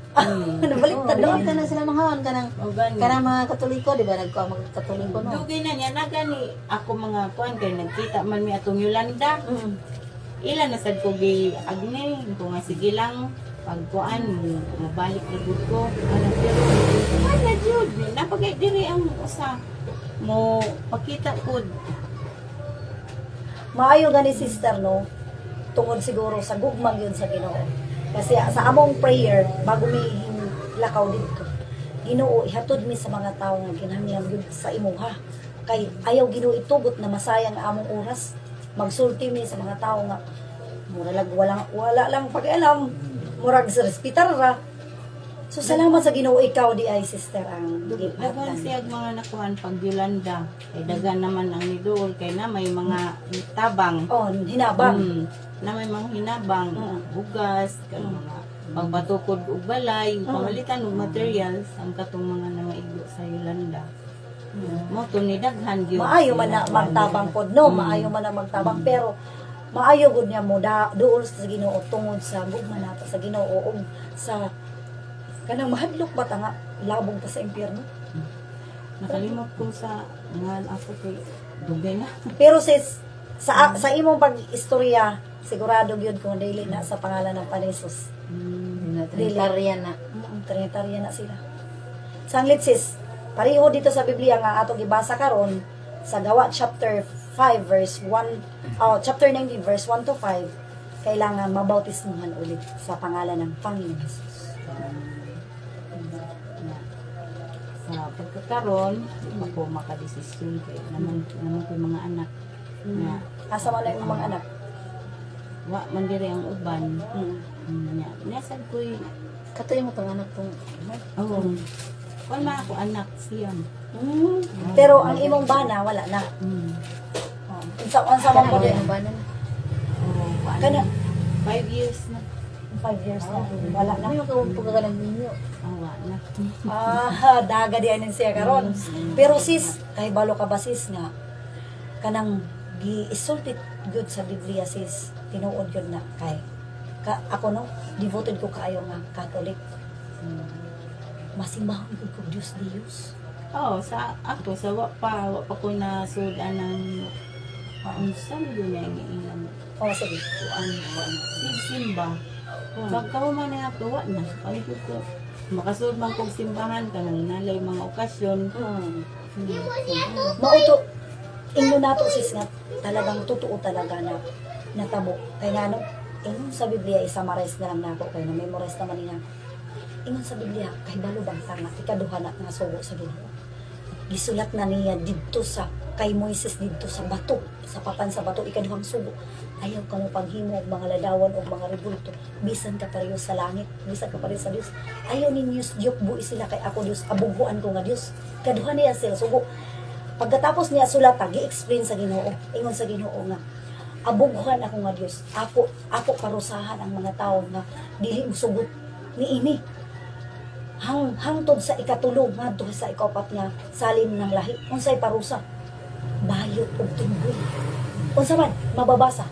S1: Nabaliktad
S4: Dili
S1: doon.
S4: ka na sila manghaon kanang
S2: O gani.
S4: mga Katoliko di ba nagkuha mga Katoliko no.
S2: Dugay na niya na gani. Ako mga kuhan kay nagkita man mi atong Yolanda. Ila na sad ko gi agne ko nga sige lang pagkuan mabalik na gud ko. Ano pero ana jud napagay diri ang usa mo pakita pud.
S1: Maayo gani sister no. Tungod siguro sa gugmang yun sa Ginoo. Kasi sa among prayer bago mi lakaw dito. Ginoo ihatod mi sa mga tawo nga kinahanglan gyud sa imuha. Kay ayaw Ginoo itugot na masayang ang among oras. Magsulti mi sa mga tawo nga wala lang pag-alam. Murag sa respitar ra. So salamat sa Ginoo ikaw di ay sister ang
S2: Dagan
S1: gipatan.
S2: siya mga nakuhan pag Yolanda. Kay dagan naman ang idol kay na may mga tabang.
S1: Oh, hinabang.
S2: Na may mga hinabang, bugas, kanang mga pagbatukod ug balay, pamalitan og materials ang katong mga nangaigo sa Yolanda. Mo to ni daghan gyud.
S1: Maayo man na magtabang pod no, maayo man na magtabang pero maayo gud niya mo duol sa Ginoo tungod sa gugma nato sa Ginoo ug sa kanang mahadlok ba ta nga labong ta sa impyerno.
S2: Nakalimot ko sa nga ako kay dugay na.
S1: Pero sis sa imong pag-istorya sigurado gyud kung dili na sa pangalan ng Panginoon.
S4: Trinitarian na.
S1: Trinitarian na sila. Sanglit sis, pareho dito sa Biblia nga atong gibasa karon sa Gawa chapter 5 verse 1 chapter 19 verse 1 to 5 kailangan mabautismuhan ulit sa pangalan ng Panginoon Jesus.
S2: Sa pagkakaroon, ako makadesisyon kay naman ko yung mga anak. Nga,
S1: Asa man na yung mga anak?
S2: wa man diri ang uban. Nya, nasad ko'y
S4: Katoy mo tong anak tong
S2: oh. Wala ako anak siyam.
S1: Pero ang imong bana wala na. Unsa man po din?
S4: banan.
S2: Oh,
S1: Kana
S2: 5 years na.
S1: 5 years na. Wala na.
S4: Ano yung pagkagalang ninyo?
S2: Awa na.
S1: Daga di anin siya karon. Pero sis, kay balo ka ba sis nga kanang gi-isultit good sa Biblia sis, tinuod gyud na kay ako no, devoted ko kaayo nga Catholic. Masimbahon ko ko Diyos.
S2: Oo, sa ako, sa wa pa ko na sudan ng saan doon niya yung ilang
S1: Oh, sige.
S2: simba. Pagka man na tuwa na, palikod ko. Makasud man kong simbahan, kanang nalay mga okasyon.
S1: Mauto inyo nato sis nga talagang totoo talaga na natabo. Kay nga no, ingon sa Biblia i-summarize na lang nako kay na memorize naman niya. Ingon sa Biblia kay balo bang tanga ikaduha na nga sugo sa Ginoo. Gisulat na niya didto sa kay Moises didto sa bato, sa papan sa bato ikaduhang sugo. Ayaw ka mo paghimo og mga ladawan o mga rebulto, bisan ka pareho sa langit, bisan ka pareho sa Dios. Ayaw ninyo yukbo sila kay ako Dios, abuguan ko nga Dios. Kaduha niya sila sugo. Pagkatapos niya sulata, gi-explain sa Ginoo, ingon sa Ginoo nga abuguhan ako nga Dios. Ako parusahan ang mga tawo nga dili usugot niini. Hangtod sa ikatulong ngadto sa ikapat nga salin ng lahi. Unsay parusa? Bayot ug tunggoy. Unsa man mababasa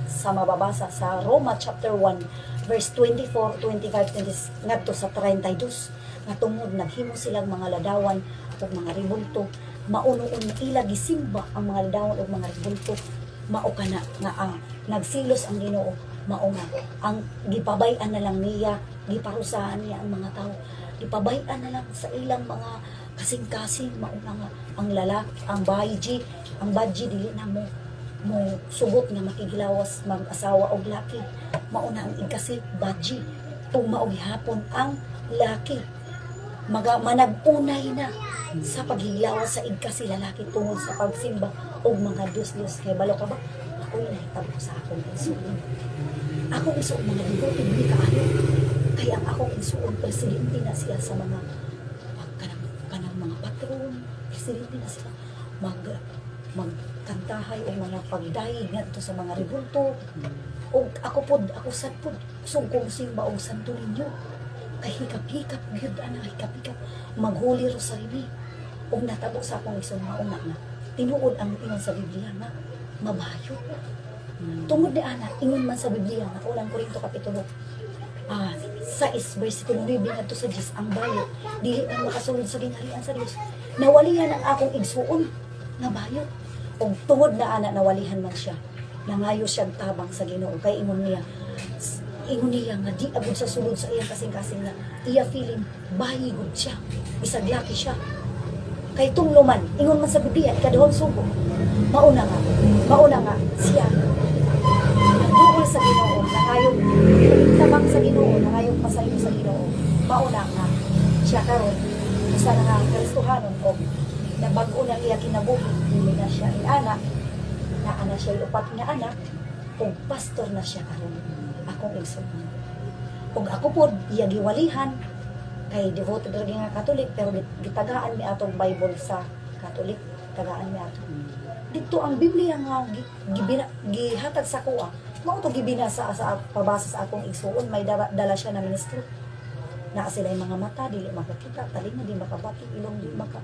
S1: sa Roma chapter 1 verse 24, 25, 20 ngadto sa 32 nga tungod naghimo silang mga ladawan ug mga rebulto, maunoon ila gisimba ang mga ladawan ug mga rebulto, mao kana nga ang nagsilos ang Ginoo, mao nga ang gipabay-an na lang niya, giparusahan niya ang mga tawo, gipabay-an na lang sa ilang mga kasing-kasing, mao nga ang lalaki, ang badji dili na mo sugot nga makigilawas mag-asawa og laki, mauna ang ikasi badji tugma og hapon ang laki manag-unay na sa paghilawas sa igkasi lalaki tungod sa pagsimba og mga Diyos kay balo ka ba ako nahitabo sa akong isuon mga devoted ni kaayo kay ang akong isuon presidente na siya sa mga kanang mga patron, presidente na siya magkantahay o mga pagdayig ngadto sa mga rebulto. O ako sad pod sugkong simba og santo ninyo. Kay hikap-hikap gyud ana hikap-hikap maghuli rosary og natabo sa akong isong mauna nga tinuod ang ingon sa Biblia nga mabayo. Tungod ni ana ingon man sa Biblia nga ulang Korinto kapitulo 6 versikulo 9 ngadto sa 10 ang bayo dili na makasulod sa gingharian sa Dios. Nawalihan ang akong igsuon nga bayo. Og tungod na ana nawalihan man siya, nangayo siyang tabang sa Ginoo kay ingon niya nga di agud sa sulod sa iyang kasing-kasing nga iya feeling bayi gud siya, bisag laki siya. Kay tungloman ingon man sa Biblia ikaduhang sugo. Mauna nga siya nagduol sa Ginoo, nangayo tabang sa Ginoo, nangayo pasayo sa Ginoo. Mauna nga siya karon isa na nga Kristohanon o na bago na iya kinabuhi, hindi na siya inanak, na siya upat nga anak, o pastor na siya karon akong igsuon. Og ako po, iya giwalihan, kay devoted rin nga Katolik, pero gitagaan mi atong Bible sa Katolik, tagaan mi ato. Dito ang Biblia nga gihatag sa kuha, mao to gibinasa sa pabasa sa akong igsuon, may dala siya na ministro. Na sila yung mga mata, dili makakita, talinga di makabati, ilong di maka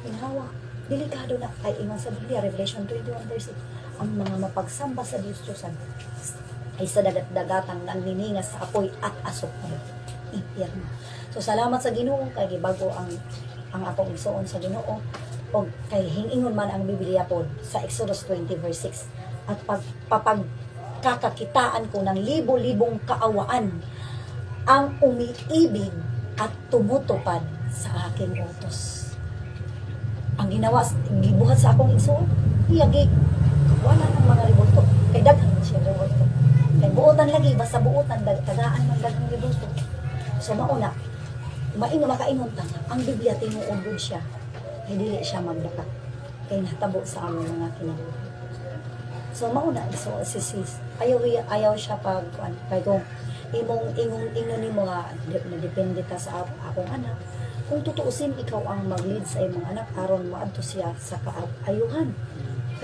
S1: inhawa. Delikado na ay ingon sa Biblia, Revelation 21 verse 8, ang mga mapagsamba sa Diyos-Diyosan ay sa dagat-dagatang nangniningas sa apoy at asok ng impyerno. So salamat sa Ginoo kay gibago ang akong igsuon sa Ginoo o kay hingingon man ang Biblia pod sa Exodus 20 verse 6 at pagkakakitaan ko ng libo-libong kaawaan ang umiibig at tumutupad sa aking utos. Ang ginawa, gibuhat sa akong igsuon, iyagi, wala ng mga rebulto. Kay daghan siya rebulto. Kay buotan lagi, basta buotan, tagaan ng daghang rebulto. So mauna, makaingon ta nga, ang Biblia tinuod siya, kay dili siya magdaka. Kay natabo sa among mga kinabuhi. So mauna, so sis, ayaw siya pag, kay kung ingon nimo nga, depende ta sa akong anak, kung tutuusin ikaw ang mag-lead sa imong anak aron moadto siya sa kaayuhan.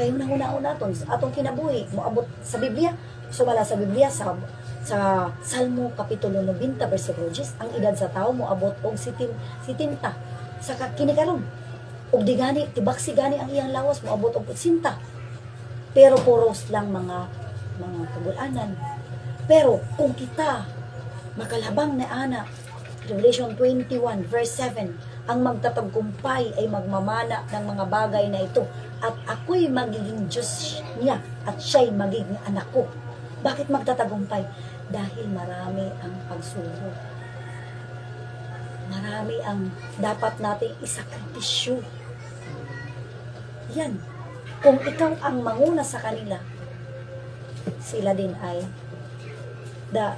S1: Kay una-una naton sa atong kinabuhi moabot sa Biblia, sumala sa Biblia sa Sa Salmo Kapitulo 90, versikulo 10, ang edad sa tao mo abot og 70 sa kinikaron. Ug di gani, tibaksi gani ang iyang lawas mo abot og 80. Pero puros lang mga kagulanan. Pero kung kita makalabang na ana, Revelation 21 verse 7, ang magtatagkumpay ay magmamana ng mga bagay na ito at ako'y magiging Diyos niya at siya'y magiging anak ko. Bakit magtatagumpay? Dahil marami ang pagsubok. Marami ang dapat nating isakripisyo. Yan. Kung ikaw ang manguna sa kanila, sila din ay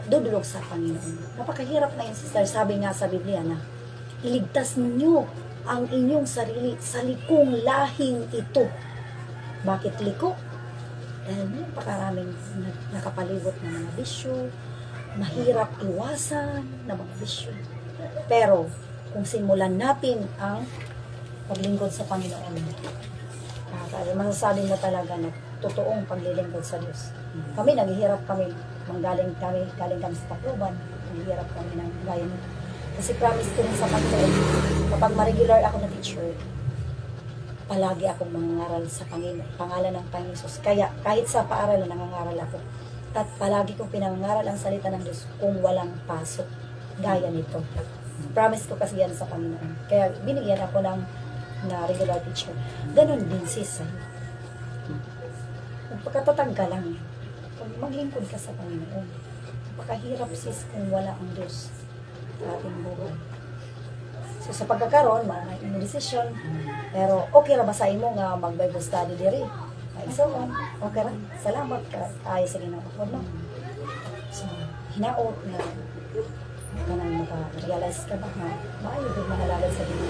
S1: dudulog sa Panginoon. Napakahirap na yun, sister. Sabi nga sa Biblia na, iligtas ninyo ang inyong sarili sa likong lahing ito. Bakit liko? Dahil napakaraming nakapalibot na mga bisyo, mahirap iwasan na mga bisyo. Pero, kung simulan natin ang paglingkod sa Panginoon, masasabi mo talaga na totoong paglilingkod sa Diyos. Kami, naghihirap kami, galing kami sa Tacloban, naghihirap kami ng gaya nito. Kasi promise ko rin sa Panginoon, kapag ma-regular ako na teacher, palagi akong mangangaral sa pangalan ng Panginoon Jesus. Kaya kahit sa paaralan nangangaral ako. At palagi kong pinangaral ang salita ng Diyos kung walang pasok. Gaya nito. Promise ko kasi yan sa Panginoon. Kaya binigyan ako ng regular teacher. Ganon din sis sa'yo. Pagkatatag ka lang, kung maglingkod ka sa Panginoon, napakahirap sis kung wala ang Diyos sa ating buhay. So sa pagkakaroon, may desisyon, pero okay ra ba sa imo nga mag-Bible study diri? Maisoon, okay ra. Salamat ka ay sa Ginoo, no? So hinaot na kanang maka-realize ka ba nga maayo gud mahalala sa Ginoo.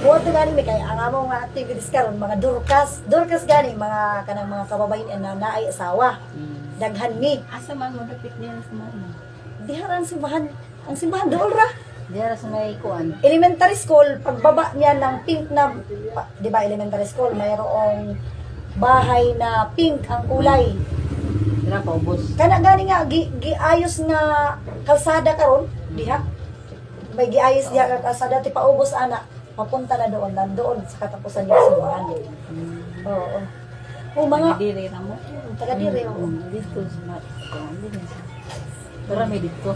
S1: Buot gani may kay ang among mga activities karon mga Dorcas gani mga kanang mga kababayan na naay asawa. Daghan mi.
S2: Asa man mo dapit niya sa mga
S1: Diharan simbahan, ang simbahan dool ra.
S2: diara sa may kuan.
S1: Elementary school, pagbaba niya ng pink na, di ba elementary school, mayroong bahay na pink ang kulay.
S2: Dira pa ubos.
S1: Kana gani nga, giayos nga kalsada karon diha. May giayos diha nga kalsada, ti paubos ana, papunta na doon, nandoon sa katapusan niya simbahan. Oo. O mga,
S2: Diri na mo.
S1: taga dire, oo.
S2: Dito sa kuan din. Pero may dito.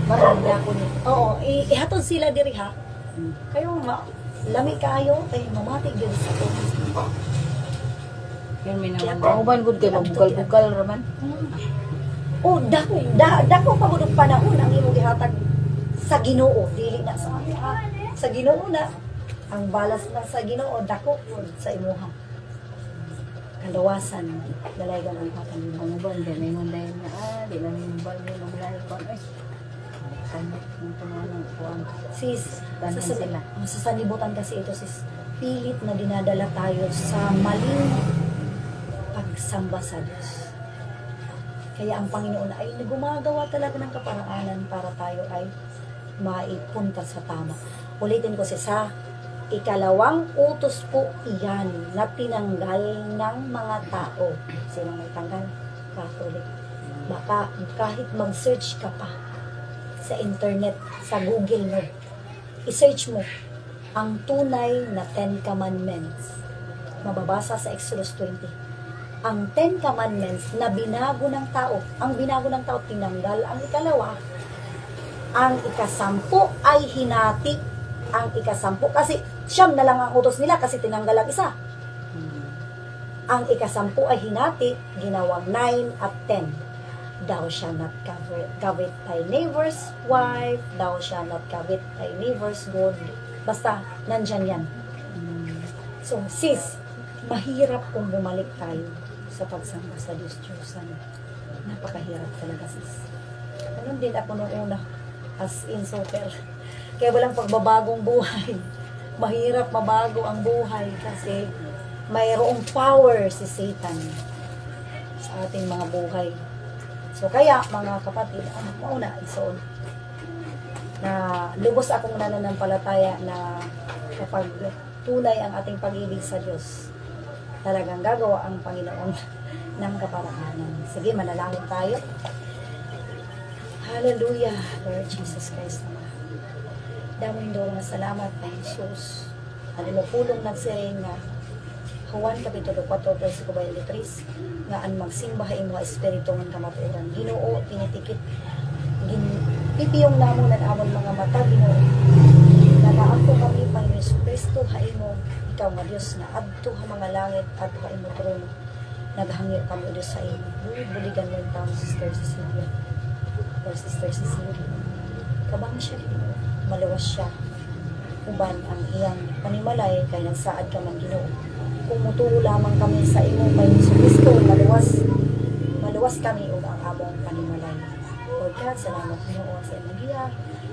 S1: Marami ako ni. Oo, ihatod sila diri ha. Kayo lami kayo, kay mamati gyud sa to.
S2: Yan may naman. Uban gud kay mabugal-bugal raman.
S1: Oh, dako pa gud og panahon ang imong gihatag sa Ginoo, dili na sa amin ha. Sa Ginoo na ang balas na sa Ginoo dako pud sa imuha. Kalawasan, dalaygan ang hatang
S2: Ang uban din may munday na di lang yung bal mo mulay kon ay. Kanya yung tumawa ng kuan.
S1: sis,
S2: Tanan sila.
S1: sa sanibutan kasi ito sis, pilit na dinadala tayo sa maling pagsamba sa Diyos. Kaya ang Panginoon ay gumagawa talaga ng kaparaanan para tayo ay maipunta sa tama. Ulitin ko sa ikalawang utos po iyan na tinanggal ng mga tao. Sino may tanggal? Catholic. Baka kahit mag-search ka pa sa internet, sa Google mo, i-search mo ang tunay na 10 Commandments. Mababasa sa Exodus 20. Ang 10 Commandments na binago ng tao. Ang binago ng tao, tinanggal ang ikalawa. Ang ikasampu ay hinati. Ang ikasampu, kasi siyam na lang ang utos nila kasi tinanggal ang isa. Ang ikasampu ay hinati, ginawang 9 at 10. Thou shall not covet thy neighbor's wife, thou shall not covet thy neighbor's good. Basta, nandyan yan. So, sis, mahirap kung bumalik tayo sa pagsamba sa Diyos-Diyosan. Napakahirap talaga, sis. Ganun din ako nung una, as in super. Kaya walang pagbabagong buhay. Mahirap mabago ang buhay kasi mayroong power si Satan sa ating mga buhay. So kaya mga kapatid, ang mauna isoon na lubos akong nananampalataya na kapag tunay ang ating pag-ibig sa Diyos, talagang gagawa ang Panginoon ng kaparaanan. Sige, manalangin tayo. Hallelujah, Lord Jesus Christ naman. Damo yung nga salamat na Jesus. Ano mo pulong nagsiring nga Juan Kapitulo 4, verse 23, nga an magsimba imo espiritu ng kamatuoran. Ginoo, tinitikit, pipiyong namo ng amon mga mata, Ginoo. Nanaampo kami, Panginoon Yesu Kristo, haimo, ikaw nga Diyos na adto ha mga langit at haimo trono. Naghangyo kami o Diyos sa imo. Buligan mo yung tao, Sister Cecilia. Or Sister Cecilia. Kabang siya, Ginoo. Maluwas siya. Uban ang iyang panimalay, kay nagsaad ka man, Ginoo. Kung mutuo lamang kami sa imo, Panginoon Yesu Kristo, maluwas kami o ang among panimalay. Lord God, salamat Ginoo sa iyong nagiya.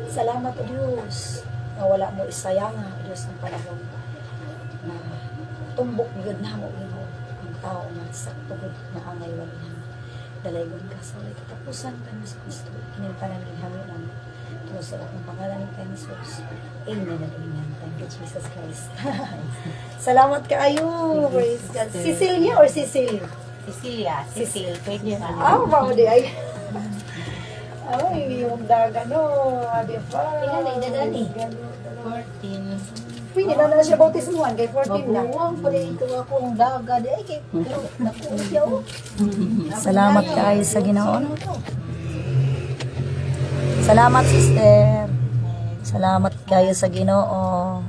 S1: Salamat o Diyos na wala mo isayang o Diyos ng panahon na tumbok yun na mo Ginoo ang tao na sa tugod na angay wala na dalaygon ka sa walay katapusan ka sa Kristo kinimtanan ng hangin tumusarap ng pangalan ng Jesus. Amen and amen. Thank you, Jesus Christ. Salamat kaayo. Praise God. Cecilia or Cecil?
S2: Cecilia, Cecil, pwede na.
S1: Mama di ay. Ay, yung daga no. Di ba?
S3: Ilan na idadali?
S2: 14.
S1: Pwede na siya bautismuhan kay 14 na.
S4: Mabuwang pa rin ito akong daga. Di ay, kay nakuusya o.
S1: Salamat kaayo sa Ginoo. Salamat, sister. Salamat kayo sa Ginoo.